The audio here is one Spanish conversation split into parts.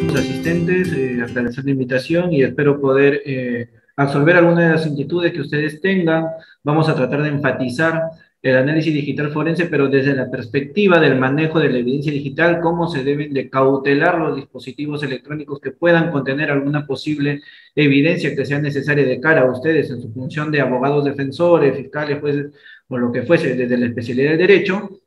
Los asistentes, agradecer la invitación y espero poder absolver algunas de las inquietudes que ustedes tengan. Vamos a tratar de enfatizar el análisis digital forense, pero desde la perspectiva del manejo de la evidencia digital, cómo se deben de cautelar los dispositivos electrónicos que puedan contener alguna posible evidencia que sea necesaria de cara a ustedes en su función de abogados defensores, fiscales, jueces, o lo que fuese desde la especialidad del derecho.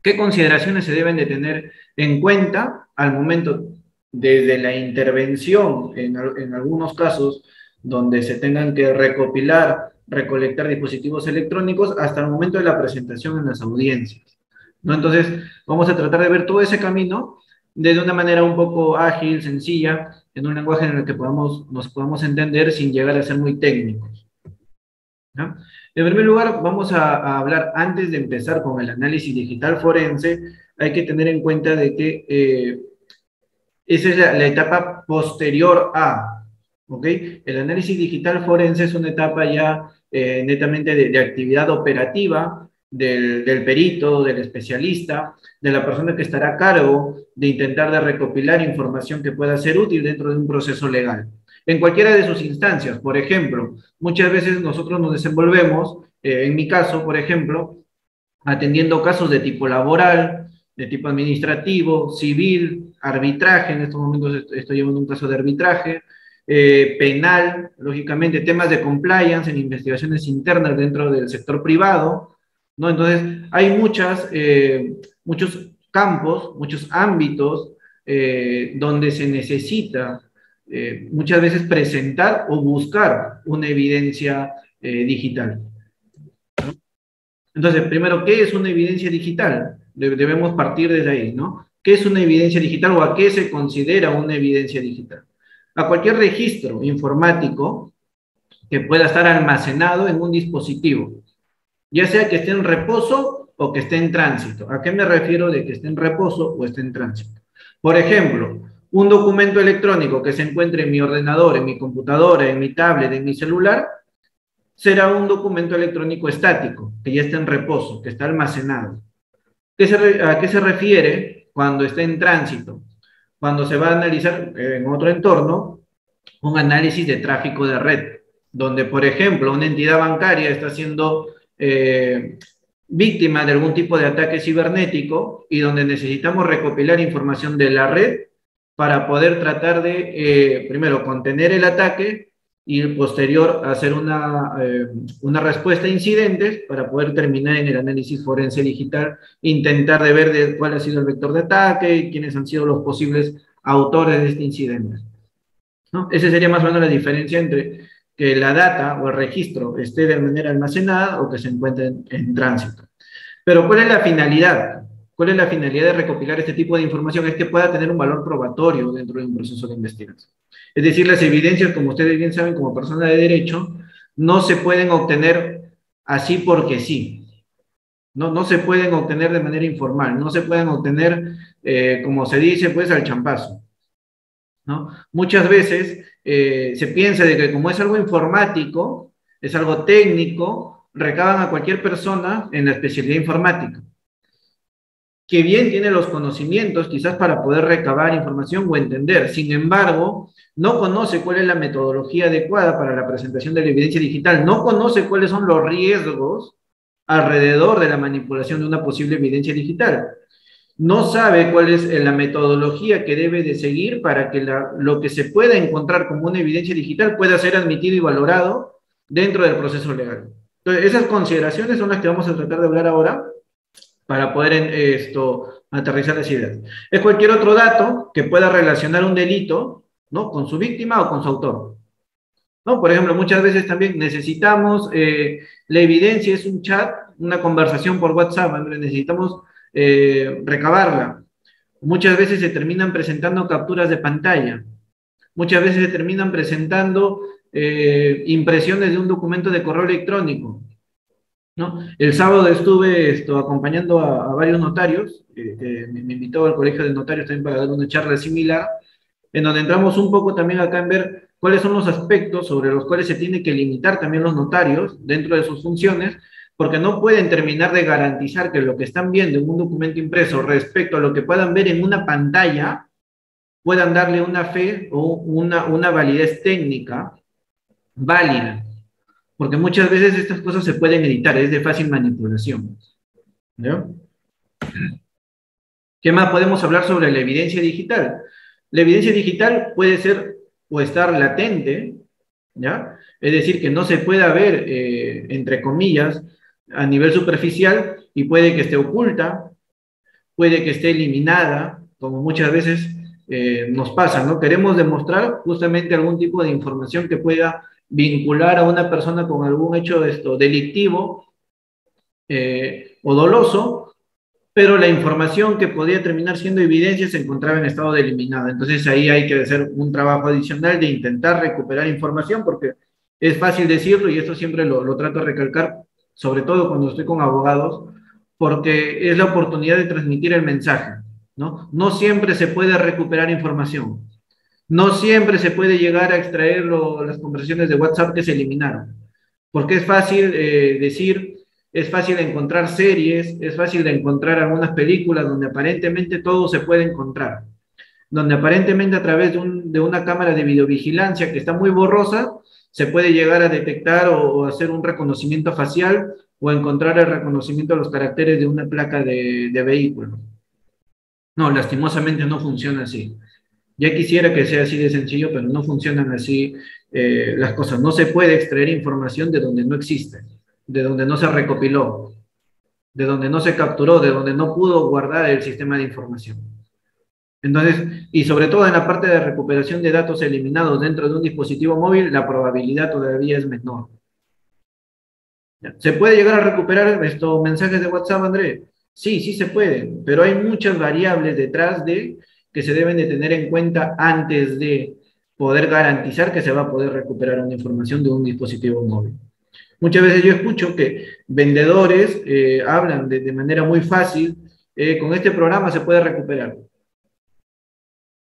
¿Qué consideraciones se deben de tener en cuenta al momento desde la intervención, en algunos casos, donde se tengan que recopilar, recolectar dispositivos electrónicos, hasta el momento de la presentación en las audiencias? ¿No? Entonces, vamos a tratar de ver todo ese camino de una manera un poco ágil, sencilla, en un lenguaje en el que nos podamos entender sin llegar a ser muy técnicos, ¿no? En primer lugar, vamos a hablar, antes de empezar con el análisis digital forense, hay que tener en cuenta de que esa es la etapa posterior a, ¿ok? El análisis digital forense es una etapa ya netamente de actividad operativa del perito, del especialista, de la persona que estará a cargo de intentar de recopilar información que pueda ser útil dentro de un proceso legal. En cualquiera de sus instancias, por ejemplo, muchas veces nosotros nos desenvolvemos, en mi caso, por ejemplo, atendiendo casos de tipo laboral, de tipo administrativo, civil, arbitraje. En estos momentos estoy llevando un caso de arbitraje, penal, lógicamente, temas de compliance en investigaciones internas dentro del sector privado, ¿no? Entonces, hay muchos campos, muchos ámbitos donde se necesita muchas veces presentar o buscar una evidencia digital. Entonces, primero, ¿qué es una evidencia digital? Debemos partir desde ahí, ¿no? ¿Qué es una evidencia digital o a qué se considera una evidencia digital? A cualquier registro informático que pueda estar almacenado en un dispositivo, ya sea que esté en reposo o que esté en tránsito. ¿A qué me refiero de que esté en reposo o esté en tránsito? Por ejemplo, un documento electrónico que se encuentre en mi ordenador, en mi computadora, en mi tablet, en mi celular, será un documento electrónico estático, que ya está en reposo, que está almacenado. ¿A qué se refiere cuando está en tránsito? Cuando se va a analizar en otro entorno un análisis de tráfico de red, donde, por ejemplo, una entidad bancaria está siendo víctima de algún tipo de ataque cibernético y donde necesitamos recopilar información de la red para poder tratar de, primero, contener el ataque y posterior hacer una respuesta a incidentes para poder terminar en el análisis forense digital, intentar de ver cuál ha sido el vector de ataque y quiénes han sido los posibles autores de este incidente, ¿no? Esa sería más o menos la diferencia entre que la data o el registro esté de manera almacenada o que se encuentre en tránsito. Pero ¿cuál es la finalidad? ¿Cuál es la finalidad de recopilar este tipo de información? Es que pueda tener un valor probatorio dentro de un proceso de investigación. Es decir, las evidencias, como ustedes bien saben, como persona de derecho, no se pueden obtener así porque sí. No se pueden obtener de manera informal, no se pueden obtener, como se dice, pues al champazo, ¿no? Muchas veces se piensa de que como es algo informático, es algo técnico, recaban a cualquier persona en la especialidad informática, que bien tiene los conocimientos quizás para poder recabar información o entender. Sin embargo, no conoce cuál es la metodología adecuada para la presentación de la evidencia digital, no conoce cuáles son los riesgos alrededor de la manipulación de una posible evidencia digital. No sabe cuál es la metodología que debe de seguir para que lo que se pueda encontrar como una evidencia digital pueda ser admitido y valorado dentro del proceso legal. Entonces, esas consideraciones son las que vamos a tratar de hablar ahora para poder aterrizar las ideas. Es cualquier otro dato que pueda relacionar un delito, ¿no?, con su víctima o con su autor, ¿no? Por ejemplo, muchas veces también necesitamos, la evidencia es un chat, una conversación por WhatsApp, ¿no? Necesitamos recabarla. Muchas veces se terminan presentando capturas de pantalla, muchas veces se terminan presentando impresiones de un documento de correo electrónico, ¿no? El sábado estuve acompañando a varios notarios, me invitó al colegio de notarios también para dar una charla similar, en donde entramos un poco también acá en ver cuáles son los aspectos sobre los cuales se tiene que limitar también los notarios dentro de sus funciones porque no pueden terminar de garantizar que lo que están viendo en un documento impreso respecto a lo que puedan ver en una pantalla, puedan darle una fe o una validez técnica válida, porque muchas veces estas cosas se pueden editar, es de fácil manipulación. ¿No? ¿Qué más podemos hablar sobre la evidencia digital? La evidencia digital puede ser o estar latente, ¿ya? Es decir, que no se pueda ver, entre comillas, a nivel superficial, y puede que esté oculta, puede que esté eliminada, como muchas veces nos pasa, ¿no? Queremos demostrar justamente algún tipo de información que pueda vincular a una persona con algún hecho delictivo o doloso, pero la información que podía terminar siendo evidencia se encontraba en estado de eliminada. Entonces ahí hay que hacer un trabajo adicional de intentar recuperar información, porque es fácil decirlo, y esto siempre lo trato de recalcar, sobre todo cuando estoy con abogados, porque es la oportunidad de transmitir el mensaje, ¿no? No siempre se puede recuperar información, no siempre se puede llegar a extraer las conversaciones de WhatsApp que se eliminaron, porque es fácil decir, es fácil encontrar series, es fácil de encontrar algunas películas donde aparentemente todo se puede encontrar, donde aparentemente a través de una cámara de videovigilancia que está muy borrosa, se puede llegar a detectar o hacer un reconocimiento facial o encontrar el reconocimiento de los caracteres de una placa de vehículo. No, lastimosamente no funciona así. Ya quisiera que sea así de sencillo, pero no funcionan así las cosas. No se puede extraer información de donde no existe, de donde no se recopiló, de donde no se capturó, de donde no pudo guardar el sistema de información. Entonces, y sobre todo en la parte de recuperación de datos eliminados dentro de un dispositivo móvil, la probabilidad todavía es menor. ¿Se puede llegar a recuperar estos mensajes de WhatsApp, André? Sí, sí se puede, pero hay muchas variables detrás que se deben de tener en cuenta antes de poder garantizar que se va a poder recuperar una información de un dispositivo móvil. Muchas veces yo escucho que vendedores hablan de manera muy fácil, con este programa se puede recuperar.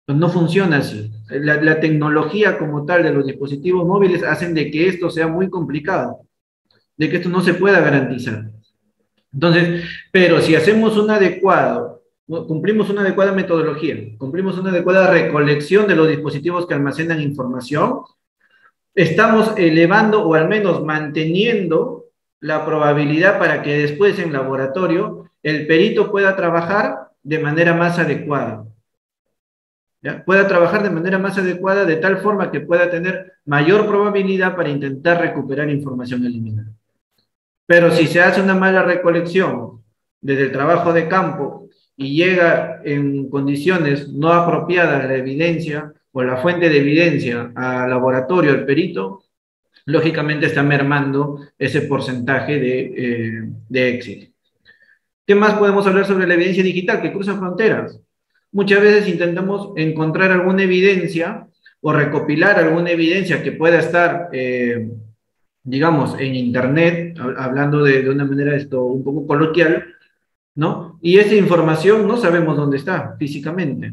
Pues no funciona así. La tecnología como tal de los dispositivos móviles hacen de que esto sea muy complicado, de que esto no se pueda garantizar. Entonces, pero si hacemos un adecuado, cumplimos una adecuada metodología, cumplimos una adecuada recolección de los dispositivos que almacenan información, estamos elevando o al menos manteniendo la probabilidad para que después en laboratorio el perito pueda trabajar de manera más adecuada. ¿Ya? Pueda trabajar de manera más adecuada de tal forma que pueda tener mayor probabilidad para intentar recuperar información eliminada. Pero si se hace una mala recolección desde el trabajo de campo y llega en condiciones no apropiadas la evidencia o la fuente de evidencia al laboratorio, al perito, lógicamente está mermando ese porcentaje de éxito. ¿Qué más podemos hablar sobre la evidencia digital que cruza fronteras? Muchas veces intentamos encontrar alguna evidencia o recopilar alguna evidencia que pueda estar digamos, en Internet, hablando de una manera un poco coloquial, ¿no? Y esa información no sabemos dónde está físicamente.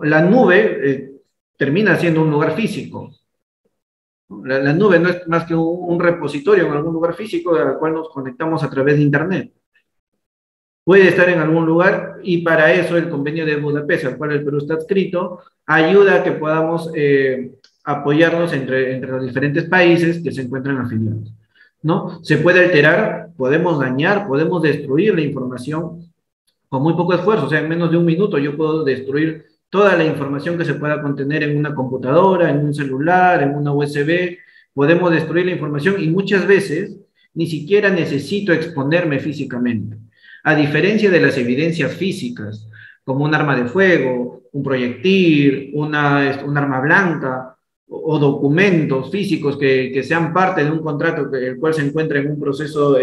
La nube termina siendo un lugar físico. La nube no es más que un repositorio en algún lugar físico al cual nos conectamos a través de Internet. Puede estar en algún lugar y para eso el convenio de Budapest, al cual el Perú está adscrito, ayuda a que podamos apoyarnos entre los diferentes países que se encuentran afiliados, ¿no? Se puede alterar, podemos dañar, podemos destruir la información con muy poco esfuerzo, o sea, en menos de un minuto yo puedo destruir toda la información que se pueda contener en una computadora, en un celular, en una USB, podemos destruir la información y muchas veces ni siquiera necesito exponerme físicamente. A diferencia de las evidencias físicas, como un arma de fuego, un proyectil, un arma blanca, o documentos físicos que sean parte de un contrato el cual se encuentra en un proceso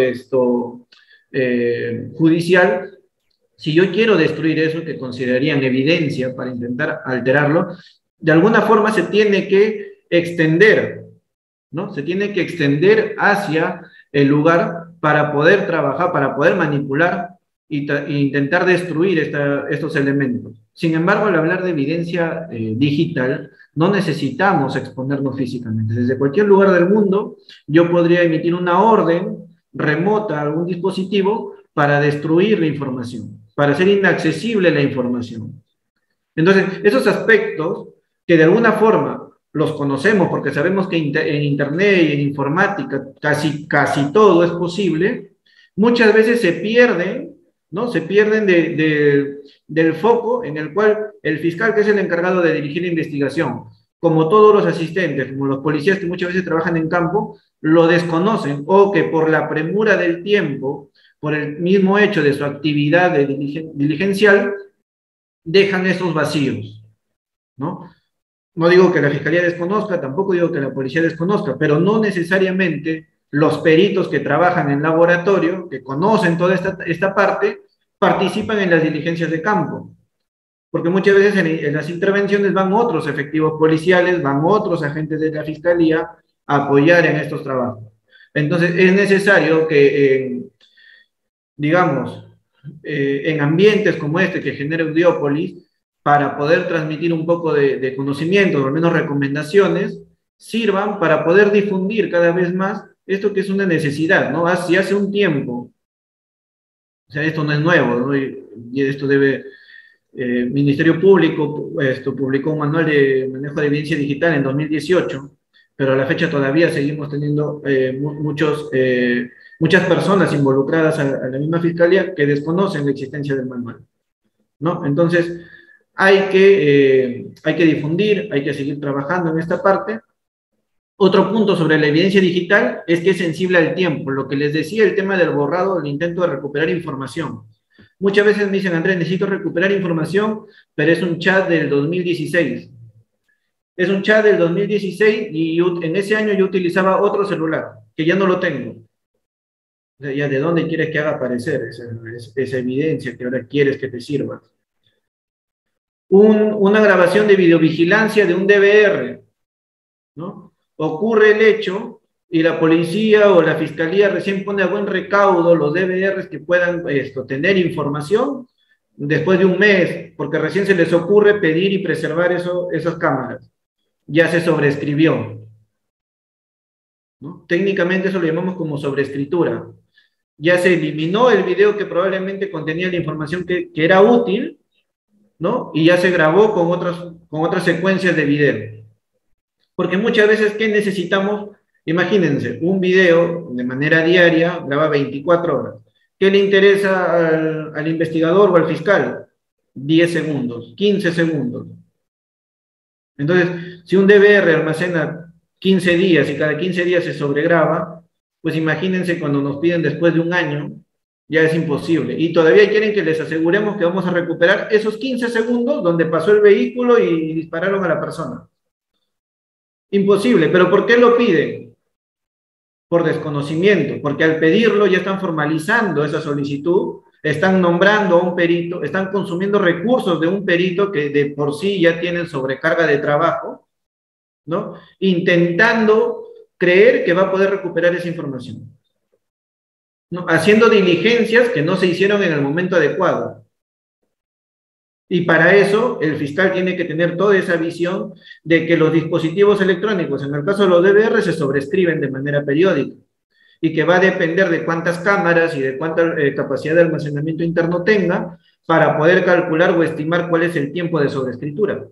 judicial, si yo quiero destruir eso que considerarían evidencia para intentar alterarlo, de alguna forma se tiene que extender, ¿no? Se tiene que extender hacia el lugar para poder trabajar, para poder manipular e intentar destruir estos elementos. Sin embargo, al hablar de evidencia digital, no necesitamos exponernos físicamente. Desde cualquier lugar del mundo, yo podría emitir una orden remota algún dispositivo para destruir la información, para hacer inaccesible la información. Entonces, esos aspectos que de alguna forma los conocemos porque sabemos que en Internet y en informática casi todo es posible, muchas veces se pierden, ¿no? Se pierden del foco en el cual el fiscal, que es el encargado de dirigir la investigación, como todos los asistentes, como los policías que muchas veces trabajan en campo, lo desconocen o que por la premura del tiempo, por el mismo hecho de su actividad diligencial, dejan esos vacíos, ¿no? No digo que la fiscalía desconozca, tampoco digo que la policía desconozca, pero no necesariamente los peritos que trabajan en laboratorio, que conocen toda esta parte, participan en las diligencias de campo. Porque muchas veces en las intervenciones van otros efectivos policiales, van otros agentes de la fiscalía a apoyar en estos trabajos. Entonces, es necesario que, digamos, en ambientes como este que genera Audiópolis, para poder transmitir un poco de conocimiento, o al menos recomendaciones, sirvan para poder difundir cada vez más esto que es una necesidad, ¿no? Si hace un tiempo, o sea, esto no es nuevo, ¿no? Y esto debe, Ministerio Público publicó un manual de manejo de evidencia digital en 2018, pero a la fecha todavía seguimos teniendo muchas personas involucradas a la misma fiscalía que desconocen la existencia del manual, ¿no? Entonces, hay que difundir, hay que seguir trabajando en esta parte. Otro punto sobre la evidencia digital es que es sensible al tiempo. Lo que les decía, el tema del borrado, el intento de recuperar información. Muchas veces me dicen, Andrés, necesito recuperar información, pero es un chat del 2016. Es un chat del 2016 y en ese año yo utilizaba otro celular, que ya no lo tengo. O sea, ya de dónde quieres que haga aparecer esa evidencia que ahora quieres que te sirva. Una grabación de videovigilancia de un DVR, ¿no? Ocurre el hecho y la policía o la fiscalía recién pone a buen recaudo los DVRs que puedan tener información después de un mes, porque recién se les ocurre pedir y preservar esas cámaras. Ya se sobreescribió, ¿no? Técnicamente eso lo llamamos como sobreescritura. Ya se eliminó el video que probablemente contenía la información que era útil, ¿no? Y ya se grabó con otras secuencias de video. Porque muchas veces, ¿qué necesitamos? Imagínense, un video de manera diaria graba 24 horas. ¿Qué le interesa al investigador o al fiscal? 10 segundos, 15 segundos. Entonces, si un DVR almacena 15 días y cada 15 días se sobregraba, pues imagínense cuando nos piden después de un año, ya es imposible. Y todavía quieren que les aseguremos que vamos a recuperar esos 15 segundos donde pasó el vehículo y dispararon a la persona. Imposible, pero ¿por qué lo piden? Por desconocimiento, porque al pedirlo ya están formalizando esa solicitud, están nombrando a un perito, están consumiendo recursos de un perito que de por sí ya tienen sobrecarga de trabajo, ¿no? Intentando creer que va a poder recuperar esa información, ¿no? Haciendo diligencias que no se hicieron en el momento adecuado. Y para eso el fiscal tiene que tener toda esa visión de que los dispositivos electrónicos, en el caso de los DVR, se sobrescriben de manera periódica y que va a depender de cuántas cámaras y de cuánta capacidad de almacenamiento interno tenga para poder calcular o estimar cuál es el tiempo de sobreescritura,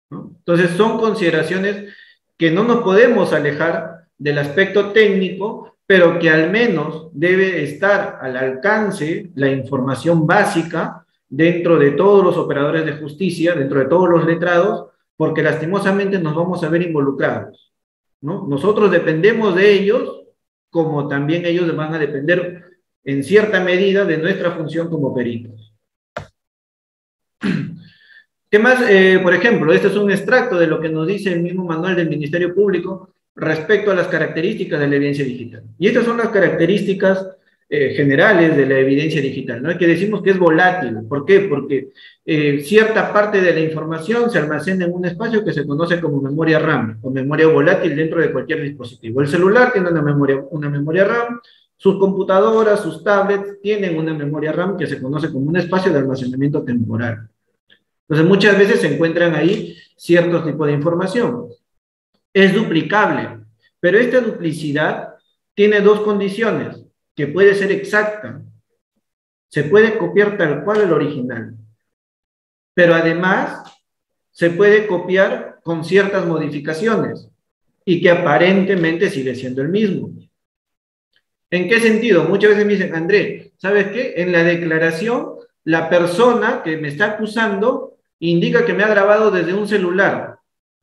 ¿no? Entonces son consideraciones que no nos podemos alejar del aspecto técnico, pero que al menos debe estar al alcance la información básica dentro de todos los operadores de justicia, dentro de todos los letrados, porque lastimosamente nos vamos a ver involucrados, ¿no? Nosotros dependemos de ellos, como también ellos van a depender en cierta medida de nuestra función como peritos. ¿Qué más? Por ejemplo, este es un extracto de lo que nos dice el mismo manual del Ministerio Público respecto a las características de la evidencia digital. Y estas son las características generales de la evidencia digital, ¿no? Que decimos que es volátil. ¿Por qué? Porque cierta parte de la información se almacena en un espacio que se conoce como memoria RAM, o memoria volátil dentro de cualquier dispositivo. El celular tiene una memoria RAM, sus computadoras, sus tablets tienen una memoria RAM que se conoce como un espacio de almacenamiento temporal. Entonces, muchas veces se encuentran ahí ciertos tipos de información. Es duplicable, pero esta duplicidad tiene dos condiciones, que puede ser exacta, se puede copiar tal cual el original, pero además se puede copiar con ciertas modificaciones y que aparentemente sigue siendo el mismo. ¿En qué sentido? Muchas veces me dicen, André, ¿sabes qué? En la declaración, la persona que me está acusando indica que me ha grabado desde un celular,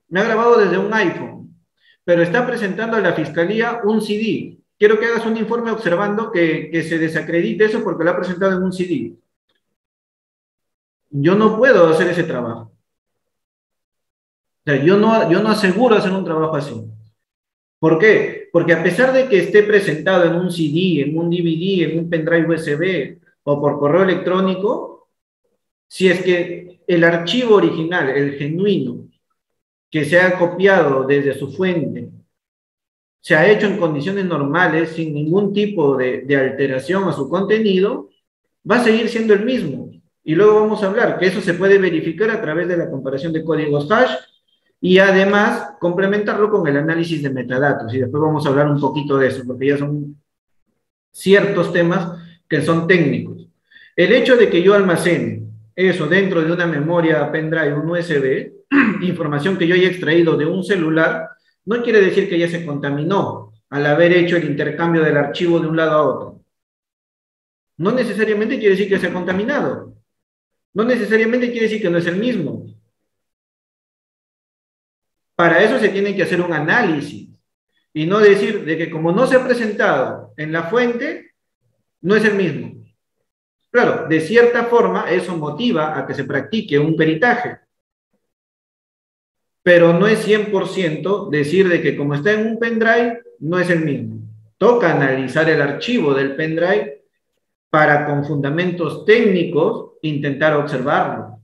me ha grabado desde un iPhone, pero está presentando a la fiscalía un CD. Quiero que hagas un informe observando que se desacredite eso porque lo ha presentado en un CD. Yo no puedo hacer ese trabajo. O sea, yo no aseguro hacer un trabajo así. ¿Por qué? Porque a pesar de que esté presentado en un CD, en un DVD, en un pendrive USB o por correo electrónico, si es que el archivo original, el genuino, que se ha copiado desde su fuente, se ha hecho en condiciones normales, sin ningún tipo de alteración a su contenido, va a seguir siendo el mismo. Y luego vamos a hablar que eso se puede verificar a través de la comparación de códigos hash y además complementarlo con el análisis de metadatos. Y después vamos a hablar un poquito de eso, porque ya son ciertos temas que son técnicos. El hecho de que yo almacene eso dentro de una memoria pendrive, un USB, información que yo haya extraído de un celular, no quiere decir que ya se contaminó al haber hecho el intercambio del archivo de un lado a otro. No necesariamente quiere decir que se ha contaminado. No necesariamente quiere decir que no es el mismo. Para eso se tiene que hacer un análisis y no decir de que como no se ha presentado en la fuente, no es el mismo. Claro, de cierta forma eso motiva a que se practique un peritaje, pero no es 100% decir de que como está en un pendrive, no es el mismo. Toca analizar el archivo del pendrive para con fundamentos técnicos intentar observarlo,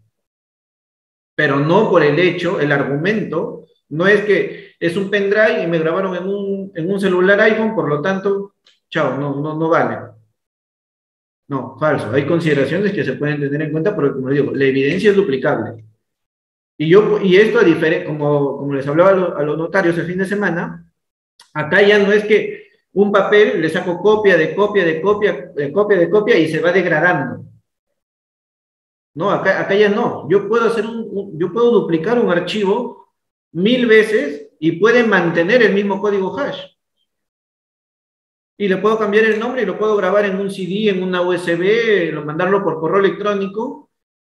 pero no por el hecho, el argumento, no es que es un pendrive y me grabaron en un celular iPhone, por lo tanto, chao, no vale. No, falso. Hay consideraciones que se pueden tener en cuenta, porque como digo, la evidencia es duplicable. Y esto, como les hablaba a los notarios el fin de semana, acá ya no es que un papel le saco copia de copia de copia, de copia de copia y se va degradando. No, acá ya no. Yo puedo yo puedo duplicar un archivo 1000 veces y puede mantener el mismo código hash. Y le puedo cambiar el nombre y lo puedo grabar en un CD, en una USB, mandarlo por correo electrónico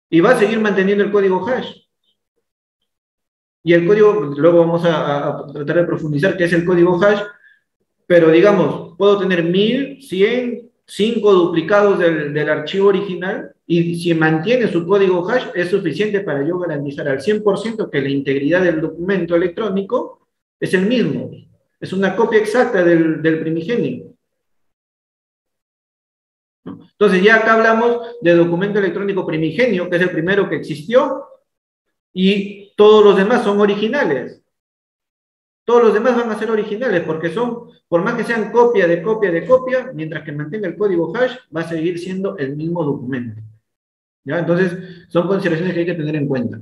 y va a seguir manteniendo el código hash. Y el código, luego vamos a tratar de profundizar qué es el código hash, pero digamos, puedo tener 1000, 100, 5 duplicados del archivo original y si mantiene su código hash es suficiente para yo garantizar al 100% que la integridad del documento electrónico es el mismo. Es una copia exacta del primigenio. Entonces ya acá hablamos de documento electrónico primigenio, que es el primero que existió, y todos los demás son originales. Todos los demás van a ser originales porque son, por más que sean copia de copia de copia, mientras que mantenga el código hash, va a seguir siendo el mismo documento. ¿Ya? Entonces, son consideraciones que hay que tener en cuenta.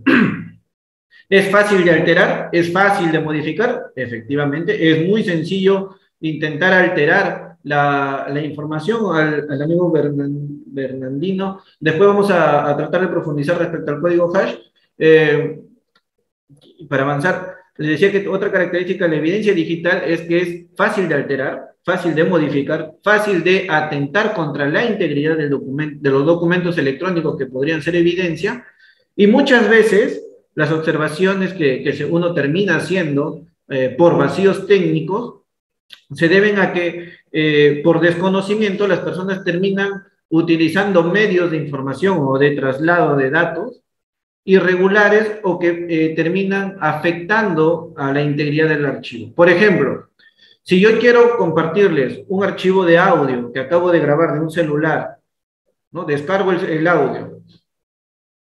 ¿Es fácil de alterar? ¿Es fácil de modificar? Efectivamente, es muy sencillo intentar alterar la información al amigo Bernardino. Después vamos a tratar de profundizar respecto al código hash. Para avanzar, les decía que otra característica de la evidencia digital es que es fácil de alterar, fácil de modificar, fácil de atentar contra la integridad del de los documentos electrónicos que podrían ser evidencia, y muchas veces las observaciones que uno termina haciendo por vacíos técnicos se deben a que por desconocimiento las personas terminan utilizando medios de información o de traslado de datos irregulares o que terminan afectando a la integridad del archivo. Por ejemplo, si yo quiero compartirles un archivo de audio que acabo de grabar de un celular, ¿no? Descargo el audio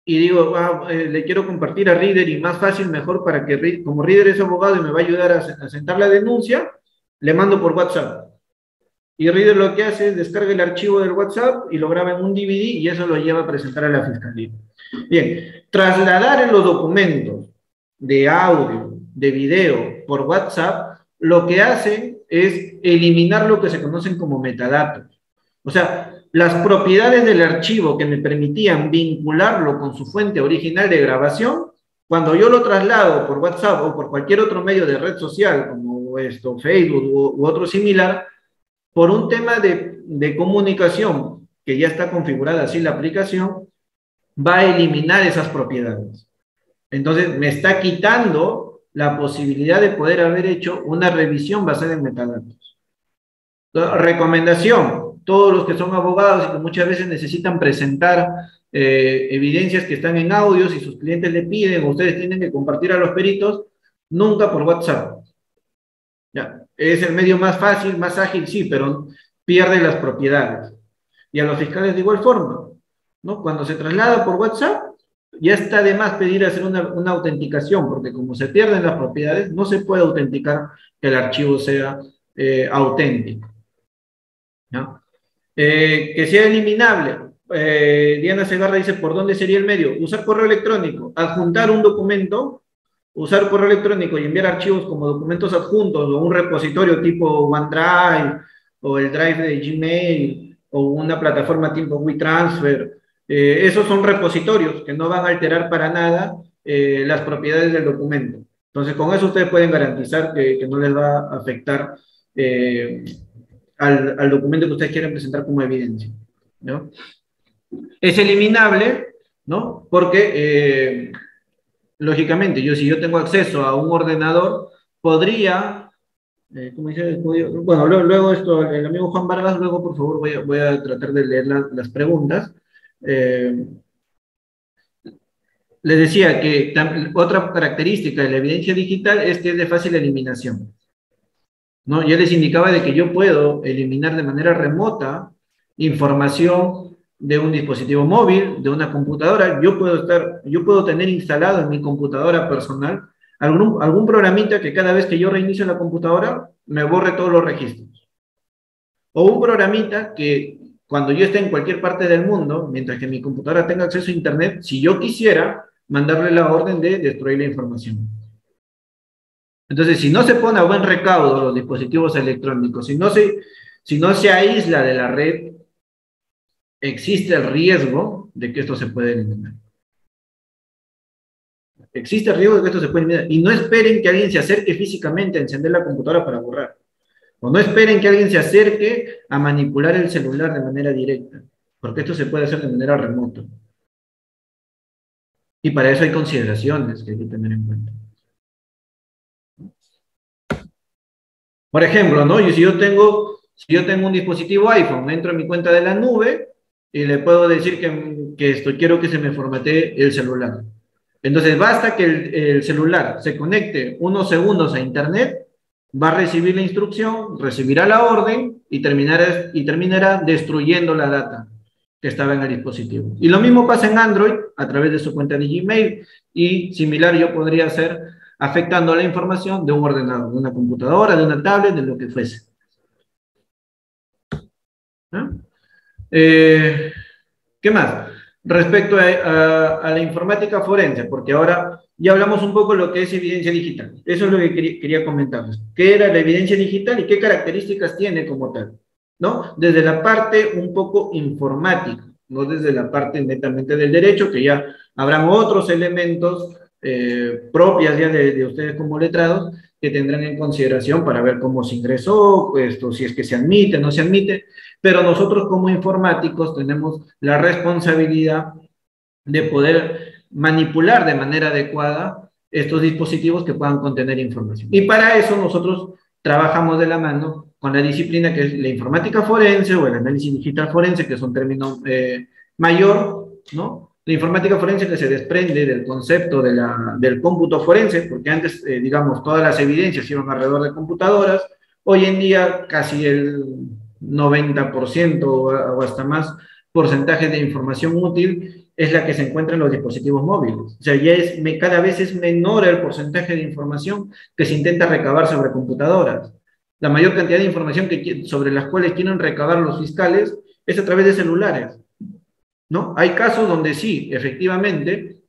y digo, le quiero compartir a Reader y más fácil, mejor para que, como Reader es abogado y me va a ayudar a sentar la denuncia, le mando por WhatsApp. Y Reader lo que hace es descarga el archivo del WhatsApp y lo graba en un DVD y eso lo lleva a presentar a la fiscalía. Bien, trasladar en los documentos de audio, de video, por WhatsApp, lo que hacen es eliminar lo que se conocen como metadatos. O sea, las propiedades del archivo que me permitían vincularlo con su fuente original de grabación, cuando yo lo traslado por WhatsApp o por cualquier otro medio de red social, como esto, Facebook u otro similar, por un tema de comunicación que ya está configurada así la aplicación, va a eliminar esas propiedades. Entonces, me está quitando la posibilidad de poder haber hecho una revisión basada en metadatos. Recomendación, todos los que son abogados y que muchas veces necesitan presentar evidencias que están en audios y sus clientes le piden, o ustedes tienen que compartir a los peritos, nunca por WhatsApp. Ya, es el medio más fácil, más ágil, sí, pero pierde las propiedades. Y a los fiscales de igual forma, ¿no? Cuando se traslada por WhatsApp, ya está de más pedir hacer una autenticación, porque como se pierden las propiedades, no se puede autenticar que el archivo sea auténtico, ¿no? Que sea eliminable. Diana Segarra dice, ¿por dónde sería el medio? Usar correo electrónico, adjuntar un documento, usar correo electrónico y enviar archivos como documentos adjuntos o un repositorio tipo OneDrive o el Drive de Gmail o una plataforma tipo WeTransfer. Esos son repositorios que no van a alterar para nada las propiedades del documento. Entonces, con eso ustedes pueden garantizar que no les va a afectar al documento que ustedes quieren presentar como evidencia, ¿no? Es eliminable, ¿no? Porque, lógicamente, si yo tengo acceso a un ordenador, podría, ¿cómo dice? Bueno, luego esto, el amigo Juan Vargas, luego por favor voy a tratar de leer las preguntas. Les decía que otra característica de la evidencia digital es que es de fácil eliminación, ¿no? Yo les indicaba de que yo puedo eliminar de manera remota información de un dispositivo móvil, de una computadora. Yo puedo tener instalado en mi computadora personal algún programita que cada vez que yo reinicio la computadora me borre todos los registros. O un programita que cuando yo esté en cualquier parte del mundo, mientras que mi computadora tenga acceso a internet, si yo quisiera mandarle la orden de destruir la información. Entonces, si no se pone a buen recaudo los dispositivos electrónicos, si no se aísla de la red, existe el riesgo de que esto se pueda eliminar. Existe el riesgo de que esto se pueda eliminar. Y no esperen que alguien se acerque físicamente a encender la computadora para borrar. O no esperen que alguien se acerque a manipular el celular de manera directa, porque esto se puede hacer de manera remota. Y para eso hay consideraciones que hay que tener en cuenta. Por ejemplo, ¿no? Si yo tengo un dispositivo iPhone, entro en mi cuenta de la nube y le puedo decir que quiero que se me formatee el celular. Entonces, basta que el celular se conecte unos segundos a internet, va a recibir la instrucción, recibirá la orden y terminará destruyendo la data que estaba en el dispositivo. Y lo mismo pasa en Android a través de su cuenta de Gmail, y similar yo podría hacer afectando la información de un ordenador, de una computadora, de una tablet, de lo que fuese. ¿No? ¿Qué más? Respecto a la informática forense, porque ahora ya hablamos un poco de lo que es evidencia digital. Eso es lo que quería comentarles. ¿Qué era la evidencia digital y qué características tiene como tal? ¿No? Desde la parte un poco informática, no desde la parte netamente del derecho, que ya habrán otros elementos propias ya de ustedes como letrados, que tendrán en consideración para ver cómo se ingresó, si es que se admite, no se admite, pero nosotros como informáticos tenemos la responsabilidad de poder manipular de manera adecuada estos dispositivos que puedan contener información. Y para eso nosotros trabajamos de la mano con la disciplina que es la informática forense o el análisis digital forense, que es un término mayor, ¿no? La informática forense que se desprende del concepto del cómputo forense, porque antes, digamos, todas las evidencias iban alrededor de computadoras. Hoy en día casi el 90% o hasta más porcentaje de información útil es la que se encuentra en los dispositivos móviles. O sea, cada vez es menor el porcentaje de información que se intenta recabar sobre computadoras. La mayor cantidad de información sobre las cuales quieren recabar los fiscales es a través de celulares, ¿no? Hay casos donde sí, efectivamente,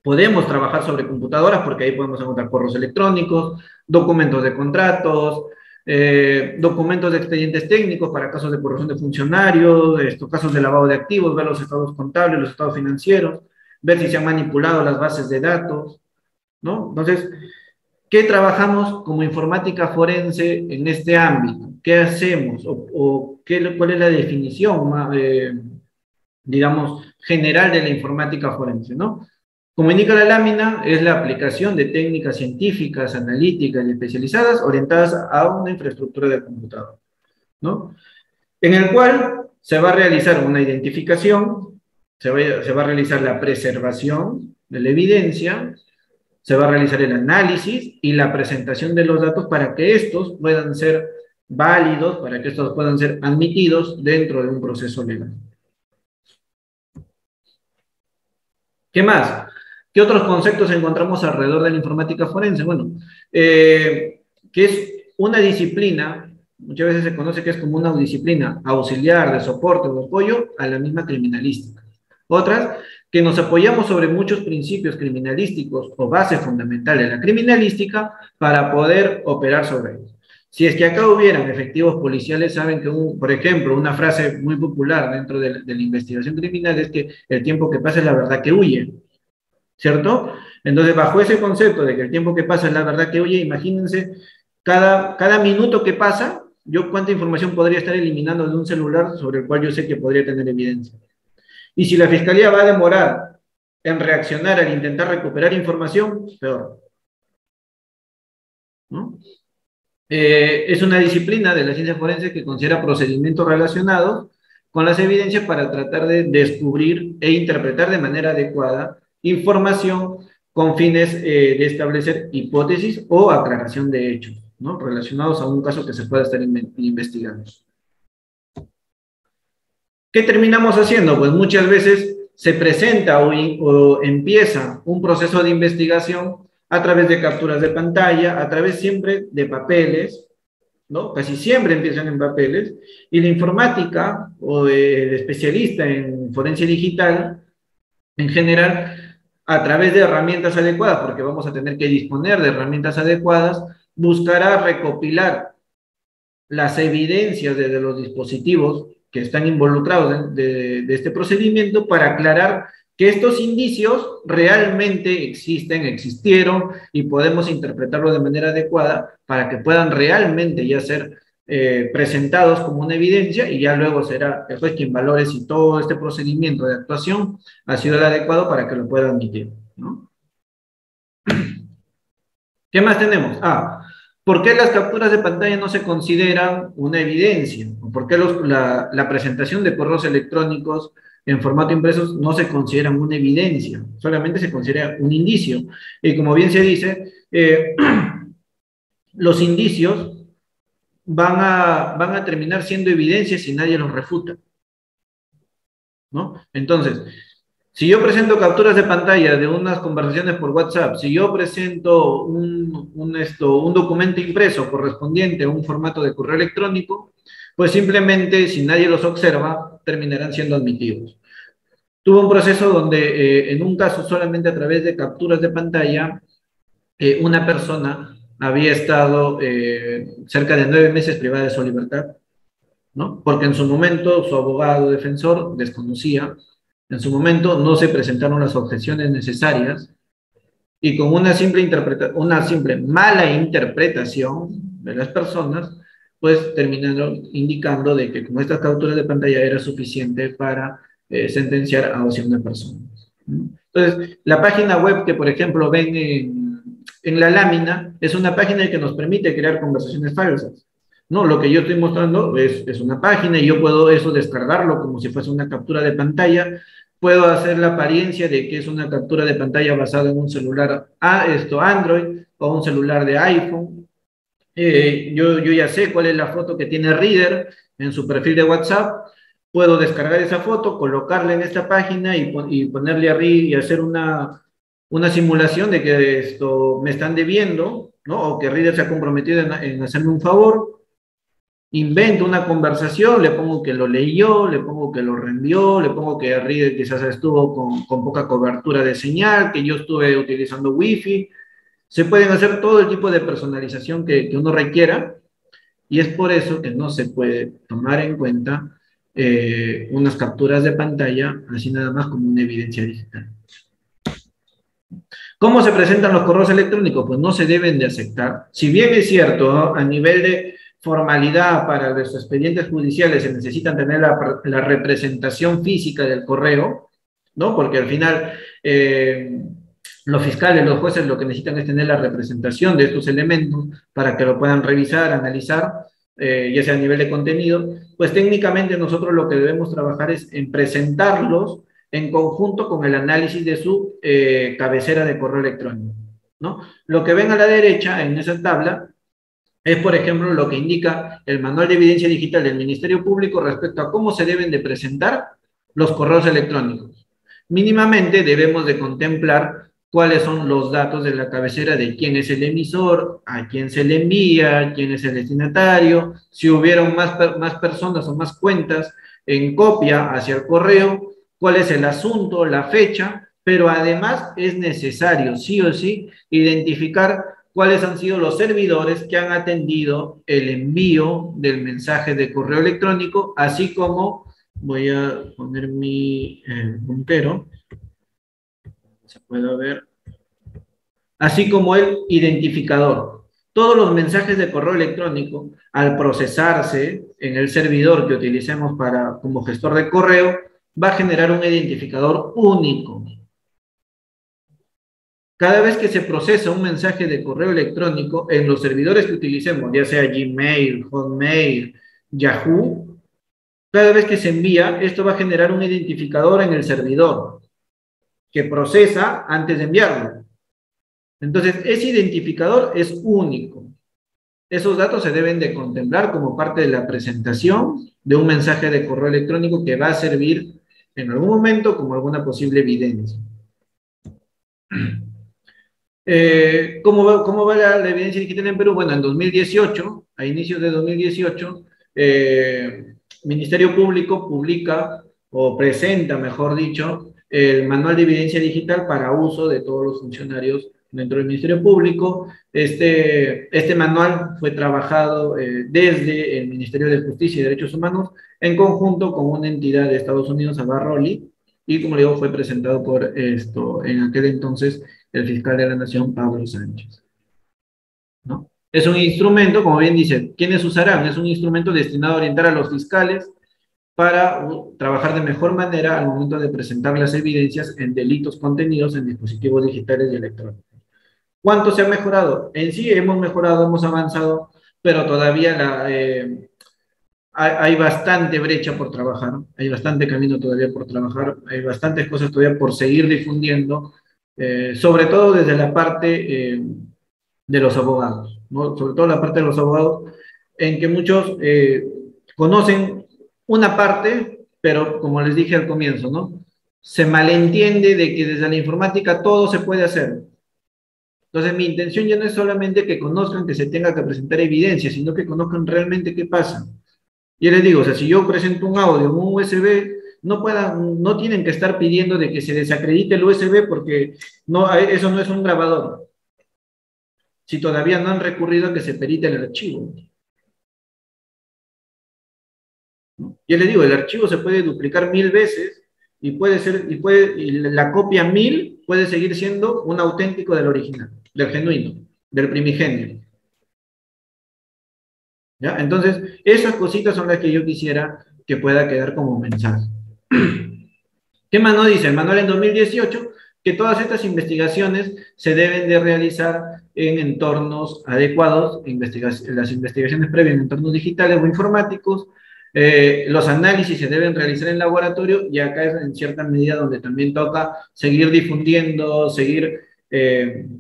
podemos trabajar sobre computadoras porque ahí podemos encontrar correos electrónicos, documentos de contratos, documentos de expedientes técnicos para casos de corrupción de funcionarios, casos de lavado de activos, ver los estados contables, los estados financieros, ver si se han manipulado las bases de datos, ¿no? Entonces, ¿qué trabajamos como informática forense en este ámbito? ¿Qué hacemos? ¿Cuál es la definición, digamos, general de la informática forense, ¿no? Como indica la lámina, es la aplicación de técnicas científicas, analíticas y especializadas orientadas a una infraestructura de computador, ¿no? En el cual se va a realizar una identificación, se va a realizar la preservación de la evidencia, se va a realizar el análisis y la presentación de los datos para que estos puedan ser válidos, para que estos puedan ser admitidos dentro de un proceso legal. ¿Qué más? ¿Qué otros conceptos encontramos alrededor de la informática forense? Bueno, que es una disciplina, muchas veces se conoce que es como una disciplina auxiliar, de soporte o de apoyo a la misma criminalística. Otras, que nos apoyamos sobre muchos principios criminalísticos o base fundamental de la criminalística para poder operar sobre ellos. Si es que acá hubieran efectivos policiales, saben que, por ejemplo, una frase muy popular dentro de la investigación criminal es que el tiempo que pasa es la verdad que huye, ¿cierto? Entonces, bajo ese concepto de que el tiempo que pasa es la verdad que huye, imagínense, cada minuto que pasa, yo cuánta información podría estar eliminando de un celular sobre el cual yo sé que podría tener evidencia. Y si la fiscalía va a demorar en reaccionar al intentar recuperar información, peor, ¿no? Es una disciplina de la ciencia forense que considera procedimientos relacionados con las evidencias para tratar de descubrir e interpretar de manera adecuada información con fines de establecer hipótesis o aclaración de hechos, ¿no? Relacionados a un caso que se pueda estar investigando. ¿Qué terminamos haciendo? Pues muchas veces se presenta o empieza un proceso de investigación a través de capturas de pantalla, a través siempre de papeles, ¿no? Casi siempre empiezan en papeles, y la informática o el especialista en forense digital, en general, a través de herramientas adecuadas, porque vamos a tener que disponer de herramientas adecuadas, buscará recopilar las evidencias de los dispositivos que están involucrados de este procedimiento para aclarar que estos indicios realmente existieron y podemos interpretarlo de manera adecuada para que puedan realmente ya ser presentados como una evidencia y ya luego será el juez quien valore si todo este procedimiento de actuación ha sido el adecuado para que lo pueda admitir, ¿no? ¿Qué más tenemos? ¿Por qué las capturas de pantalla no se consideran una evidencia? ¿Por qué la presentación de correos electrónicos en formato impreso no se consideran una evidencia? Solamente se considera un indicio. Y como bien se dice, los indicios van a terminar siendo evidencias si nadie los refuta, ¿no? Entonces, si yo presento capturas de pantalla de unas conversaciones por WhatsApp, si yo presento un documento impreso correspondiente a un formato de correo electrónico, pues simplemente, si nadie los observa, terminarán siendo admitidos. Tuvo un proceso donde, en un caso, solamente a través de capturas de pantalla, una persona había estado cerca de 9 meses privada de su libertad, ¿no? Porque en su momento su abogado defensor desconocía. En su momento no se presentaron las objeciones necesarias y con una simple mala interpretación de las personas, pues terminaron indicando de que como estas capturas de pantalla era suficiente para sentenciar a una persona. Entonces, la página web que, por ejemplo, ven en la lámina es una página que nos permite crear conversaciones falsas. No, lo que yo estoy mostrando es una página y yo puedo eso descargarlo como si fuese una captura de pantalla. Puedo hacer la apariencia de que es una captura de pantalla basada en un celular Android o un celular de iPhone. Yo ya sé cuál es la foto que tiene Reader en su perfil de WhatsApp. Puedo descargar esa foto, colocarla en esta página y ponerle a Reader y hacer una simulación de que me están debiendo, ¿no? O que Reader se ha comprometido en hacerme un favor. Invento una conversación, le pongo que lo leyó, le pongo que lo reenvió, le pongo que Reader quizás estuvo con poca cobertura de señal, que yo estuve utilizando Wi-Fi. Se pueden hacer todo el tipo de personalización que uno requiera Y es por eso que no se puede tomar en cuenta unas capturas de pantalla, así nada más como una evidencia digital. ¿Cómo se presentan los correos electrónicos? Pues no se deben de aceptar. Si bien es cierto, ¿no?, a nivel de formalidad para los expedientes judiciales se necesitan tener la representación física del correo, ¿no? Porque al final los fiscales, los jueces lo que necesitan es tener la representación de estos elementos para que lo puedan revisar, analizar, ya sea a nivel de contenido. Pues técnicamente nosotros lo que debemos trabajar es en presentarlos en conjunto con el análisis de su cabecera de correo electrónico, ¿no? Lo que ven a la derecha en esa tabla es, por ejemplo, lo que indica el Manual de Evidencia Digital del Ministerio Público respecto a cómo se deben de presentar los correos electrónicos. Mínimamente debemos de contemplar cuáles son los datos de la cabecera de quién es el emisor, a quién se le envía, quién es el destinatario, si hubieron más personas o más cuentas en copia hacia el correo, cuál es el asunto, la fecha, pero además es necesario, sí o sí, identificar cuáles han sido los servidores que han atendido el envío del mensaje de correo electrónico, así como, voy a poner mi puntero, se puede ver, así como el identificador. Todos los mensajes de correo electrónico, al procesarse en el servidor que utilicemos como gestor de correo, va a generar un identificador único. Cada vez que se procesa un mensaje de correo electrónico en los servidores que utilicemos, ya sea Gmail, Hotmail, Yahoo, cada vez que se envía, esto va a generar un identificador en el servidor que procesa antes de enviarlo. Entonces, ese identificador es único. Esos datos se deben de contemplar como parte de la presentación de un mensaje de correo electrónico que va a servir en algún momento como alguna posible evidencia. ¿Cómo va la evidencia digital en Perú? Bueno, en 2018, a inicios de 2018, Ministerio Público publica, o presenta, mejor dicho, el Manual de Evidencia Digital para uso de todos los funcionarios dentro del Ministerio Público. Este manual fue trabajado desde el Ministerio de Justicia y Derechos Humanos en conjunto con una entidad de Estados Unidos, Abarroli, y como le digo, fue presentado por en aquel entonces el fiscal de la Nación, Pablo Sánchez, ¿no? Es un instrumento, como bien dice, ¿quiénes usarán? Es un instrumento destinado a orientar a los fiscales para trabajar de mejor manera al momento de presentar las evidencias en delitos contenidos en dispositivos digitales y electrónicos. ¿Cuánto se ha mejorado? En sí hemos mejorado, hemos avanzado, pero todavía hay bastante brecha por trabajar, hay bastante camino todavía por trabajar, hay bastantes cosas todavía por seguir difundiendo, sobre todo desde la parte de los abogados, ¿no? Sobre todo la parte de los abogados, en que muchos conocen una parte, pero como les dije al comienzo, ¿no? Se malentiende de que desde la informática todo se puede hacer. Entonces, mi intención ya no es solamente que conozcan que se tenga que presentar evidencia, sino que conozcan realmente qué pasa. Yo les digo, o sea, si yo presento un audio en un USB, no tienen que estar pidiendo de que se desacredite el USB porque no, eso no es un grabador. Si todavía no han recurrido a que se perite el archivo, ¿no? Yo les digo, el archivo se puede duplicar 1000 veces y y la copia 1000 puede seguir siendo un auténtico del original, del genuino, del primigenio. ¿Ya? Entonces, esas cositas son las que yo quisiera que pueda quedar como mensaje. ¿Qué más nos dice? El manual en 2018, que todas estas investigaciones se deben de realizar en entornos adecuados, las investigaciones previas en entornos digitales o informáticos, los análisis se deben realizar en laboratorio y acá es en cierta medida donde también toca seguir difundiendo, seguir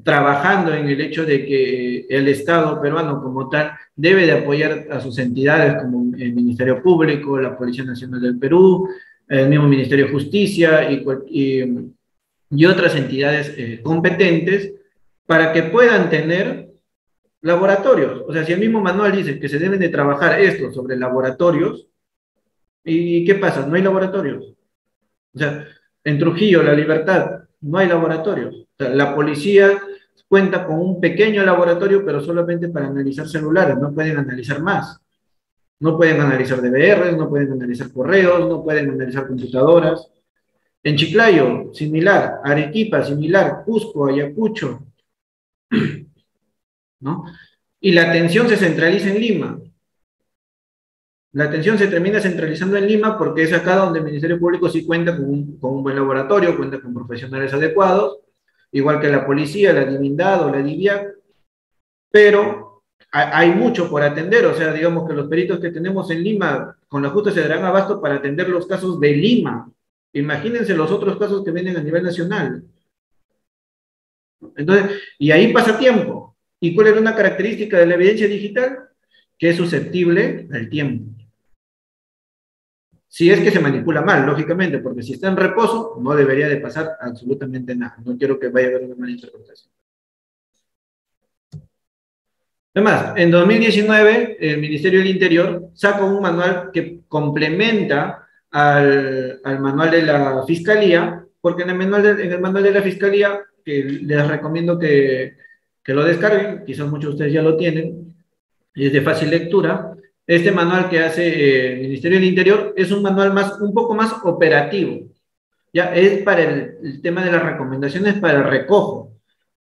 trabajando en el hecho de que el Estado peruano como tal debe de apoyar a sus entidades como el Ministerio Público, la Policía Nacional del Perú, el mismo Ministerio de Justicia y otras entidades competentes para que puedan tener laboratorios. O sea, si el mismo manual dice que se deben de trabajar esto sobre laboratorios, ¿y qué pasa? No hay laboratorios. O sea, en Trujillo, La Libertad, no hay laboratorios. O sea, la policía cuenta con un pequeño laboratorio, pero solamente para analizar celulares, no pueden analizar más. No pueden analizar DVRs, no pueden analizar correos, no pueden analizar computadoras. En Chiclayo, similar. Arequipa, similar. Cusco, Ayacucho, ¿no? Y la atención se centraliza en Lima. La atención se termina centralizando en Lima porque es acá donde el Ministerio Público sí cuenta con un buen laboratorio, cuenta con profesionales adecuados, igual que la policía, la divindad o la DIVIAC, pero hay mucho por atender, o sea, digamos que los peritos que tenemos en Lima con la justa se darán abasto para atender los casos de Lima. Imagínense los otros casos que vienen a nivel nacional. Entonces, y ahí pasa tiempo. ¿Y cuál era una característica de la evidencia digital? Que es susceptible al tiempo. Si es que se manipula mal, lógicamente, porque si está en reposo, no debería de pasar absolutamente nada. No quiero que vaya a haber una mala interpretación. Además, en 2019, el Ministerio del Interior saca un manual que complementa al manual de la Fiscalía, porque en el manual de la Fiscalía, que les recomiendo que lo descarguen, quizás muchos de ustedes ya lo tienen, y es de fácil lectura. Este manual que hace el Ministerio del Interior es un manual un poco más operativo. Ya es para el tema de las recomendaciones para el recojo,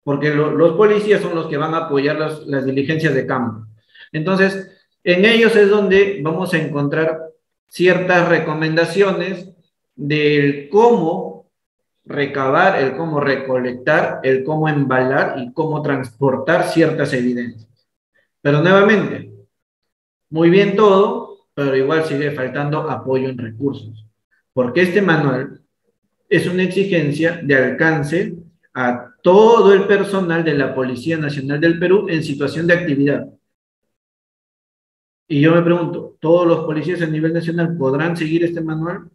porque los policías son los que van a apoyar las diligencias de campo. Entonces, en ellos es donde vamos a encontrar ciertas recomendaciones del cómo recabar, el cómo recolectar, el cómo embalar y cómo transportar ciertas evidencias. Pero nuevamente, muy bien todo, pero igual sigue faltando apoyo en recursos, porque este manual es una exigencia de alcance a todo el personal de la Policía Nacional del Perú en situación de actividad. Y yo me pregunto, ¿todos los policías a nivel nacional podrán seguir este manual?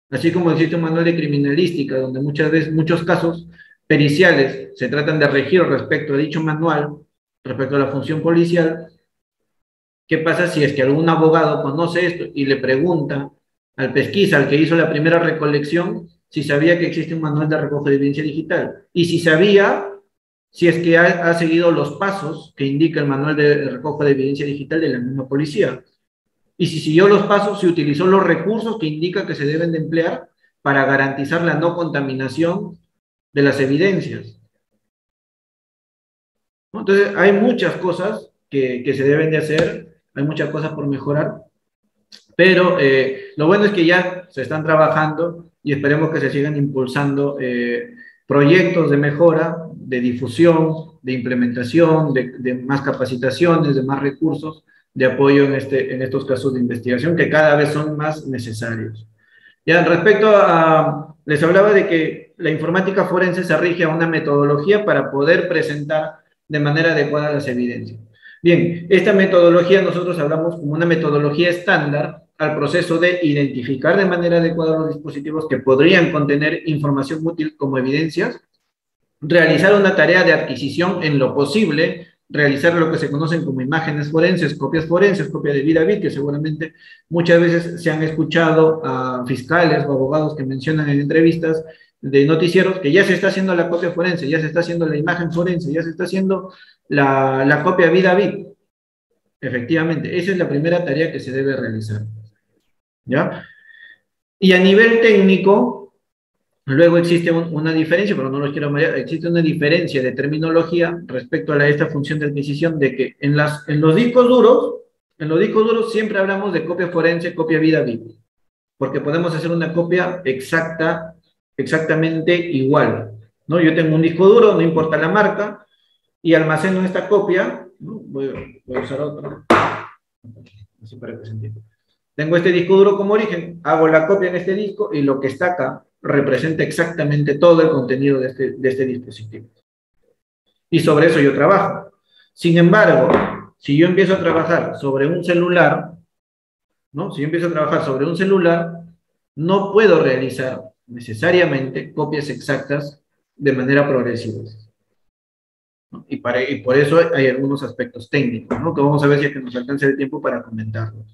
Así como existe un manual de criminalística, donde muchas veces, muchos casos periciales se tratan de regir respecto a dicho manual, respecto a la función policial. ¿Qué pasa si es que algún abogado conoce esto y le pregunta al pesquisa, al que hizo la primera recolección, si sabía que existe un manual de recojo de evidencia digital? Y si sabía, si es que ha seguido los pasos que indica el manual de recojo de evidencia digital de la misma policía. Y si siguió los pasos, si utilizó los recursos que indica que se deben de emplear para garantizar la no contaminación de las evidencias. ¿No? Entonces, hay muchas cosas que se deben de hacer, hay muchas cosas por mejorar, pero lo bueno es que ya se están trabajando y esperemos que se sigan impulsando proyectos de mejora, de difusión, de implementación, de más capacitaciones, de más recursos, de apoyo en estos casos de investigación que cada vez son más necesarios. Ya, respecto a, les hablaba de que la informática forense se rige a una metodología para poder presentar de manera adecuada las evidencias. Bien, esta metodología nosotros hablamos como una metodología estándar al proceso de identificar de manera adecuada los dispositivos que podrían contener información útil como evidencias, realizar una tarea de adquisición en lo posible, realizar lo que se conocen como imágenes forenses, copia de vida a bit, que seguramente muchas veces se han escuchado a fiscales o abogados que mencionan en entrevistas de noticieros que ya se está haciendo la copia forense, ya se está haciendo la imagen forense, ya se está haciendo la copia vida a bit. Efectivamente, esa es la primera tarea que se debe realizar. ¿Ya? Y a nivel técnico, luego existe una diferencia, pero no los quiero marear, existe una diferencia de terminología respecto a esta función de adquisición de que en los discos duros siempre hablamos de copia forense, copia vida bit, porque podemos hacer una copia exactamente igual, ¿no? Yo tengo un disco duro, no importa la marca, y almaceno esta copia, ¿no? Voy a usar otro, así para que se entienda. Tengo este disco duro como origen, hago la copia en este disco y lo que está acá representa exactamente todo el contenido de este dispositivo. Y sobre eso yo trabajo. Sin embargo, si yo empiezo a trabajar sobre un celular, ¿no? Si yo empiezo a trabajar sobre un celular, no puedo realizar necesariamente copias exactas de manera progresiva. ¿No? Y por eso hay algunos aspectos técnicos, ¿no? Que vamos a ver si es que nos alcanza el tiempo para comentarlos.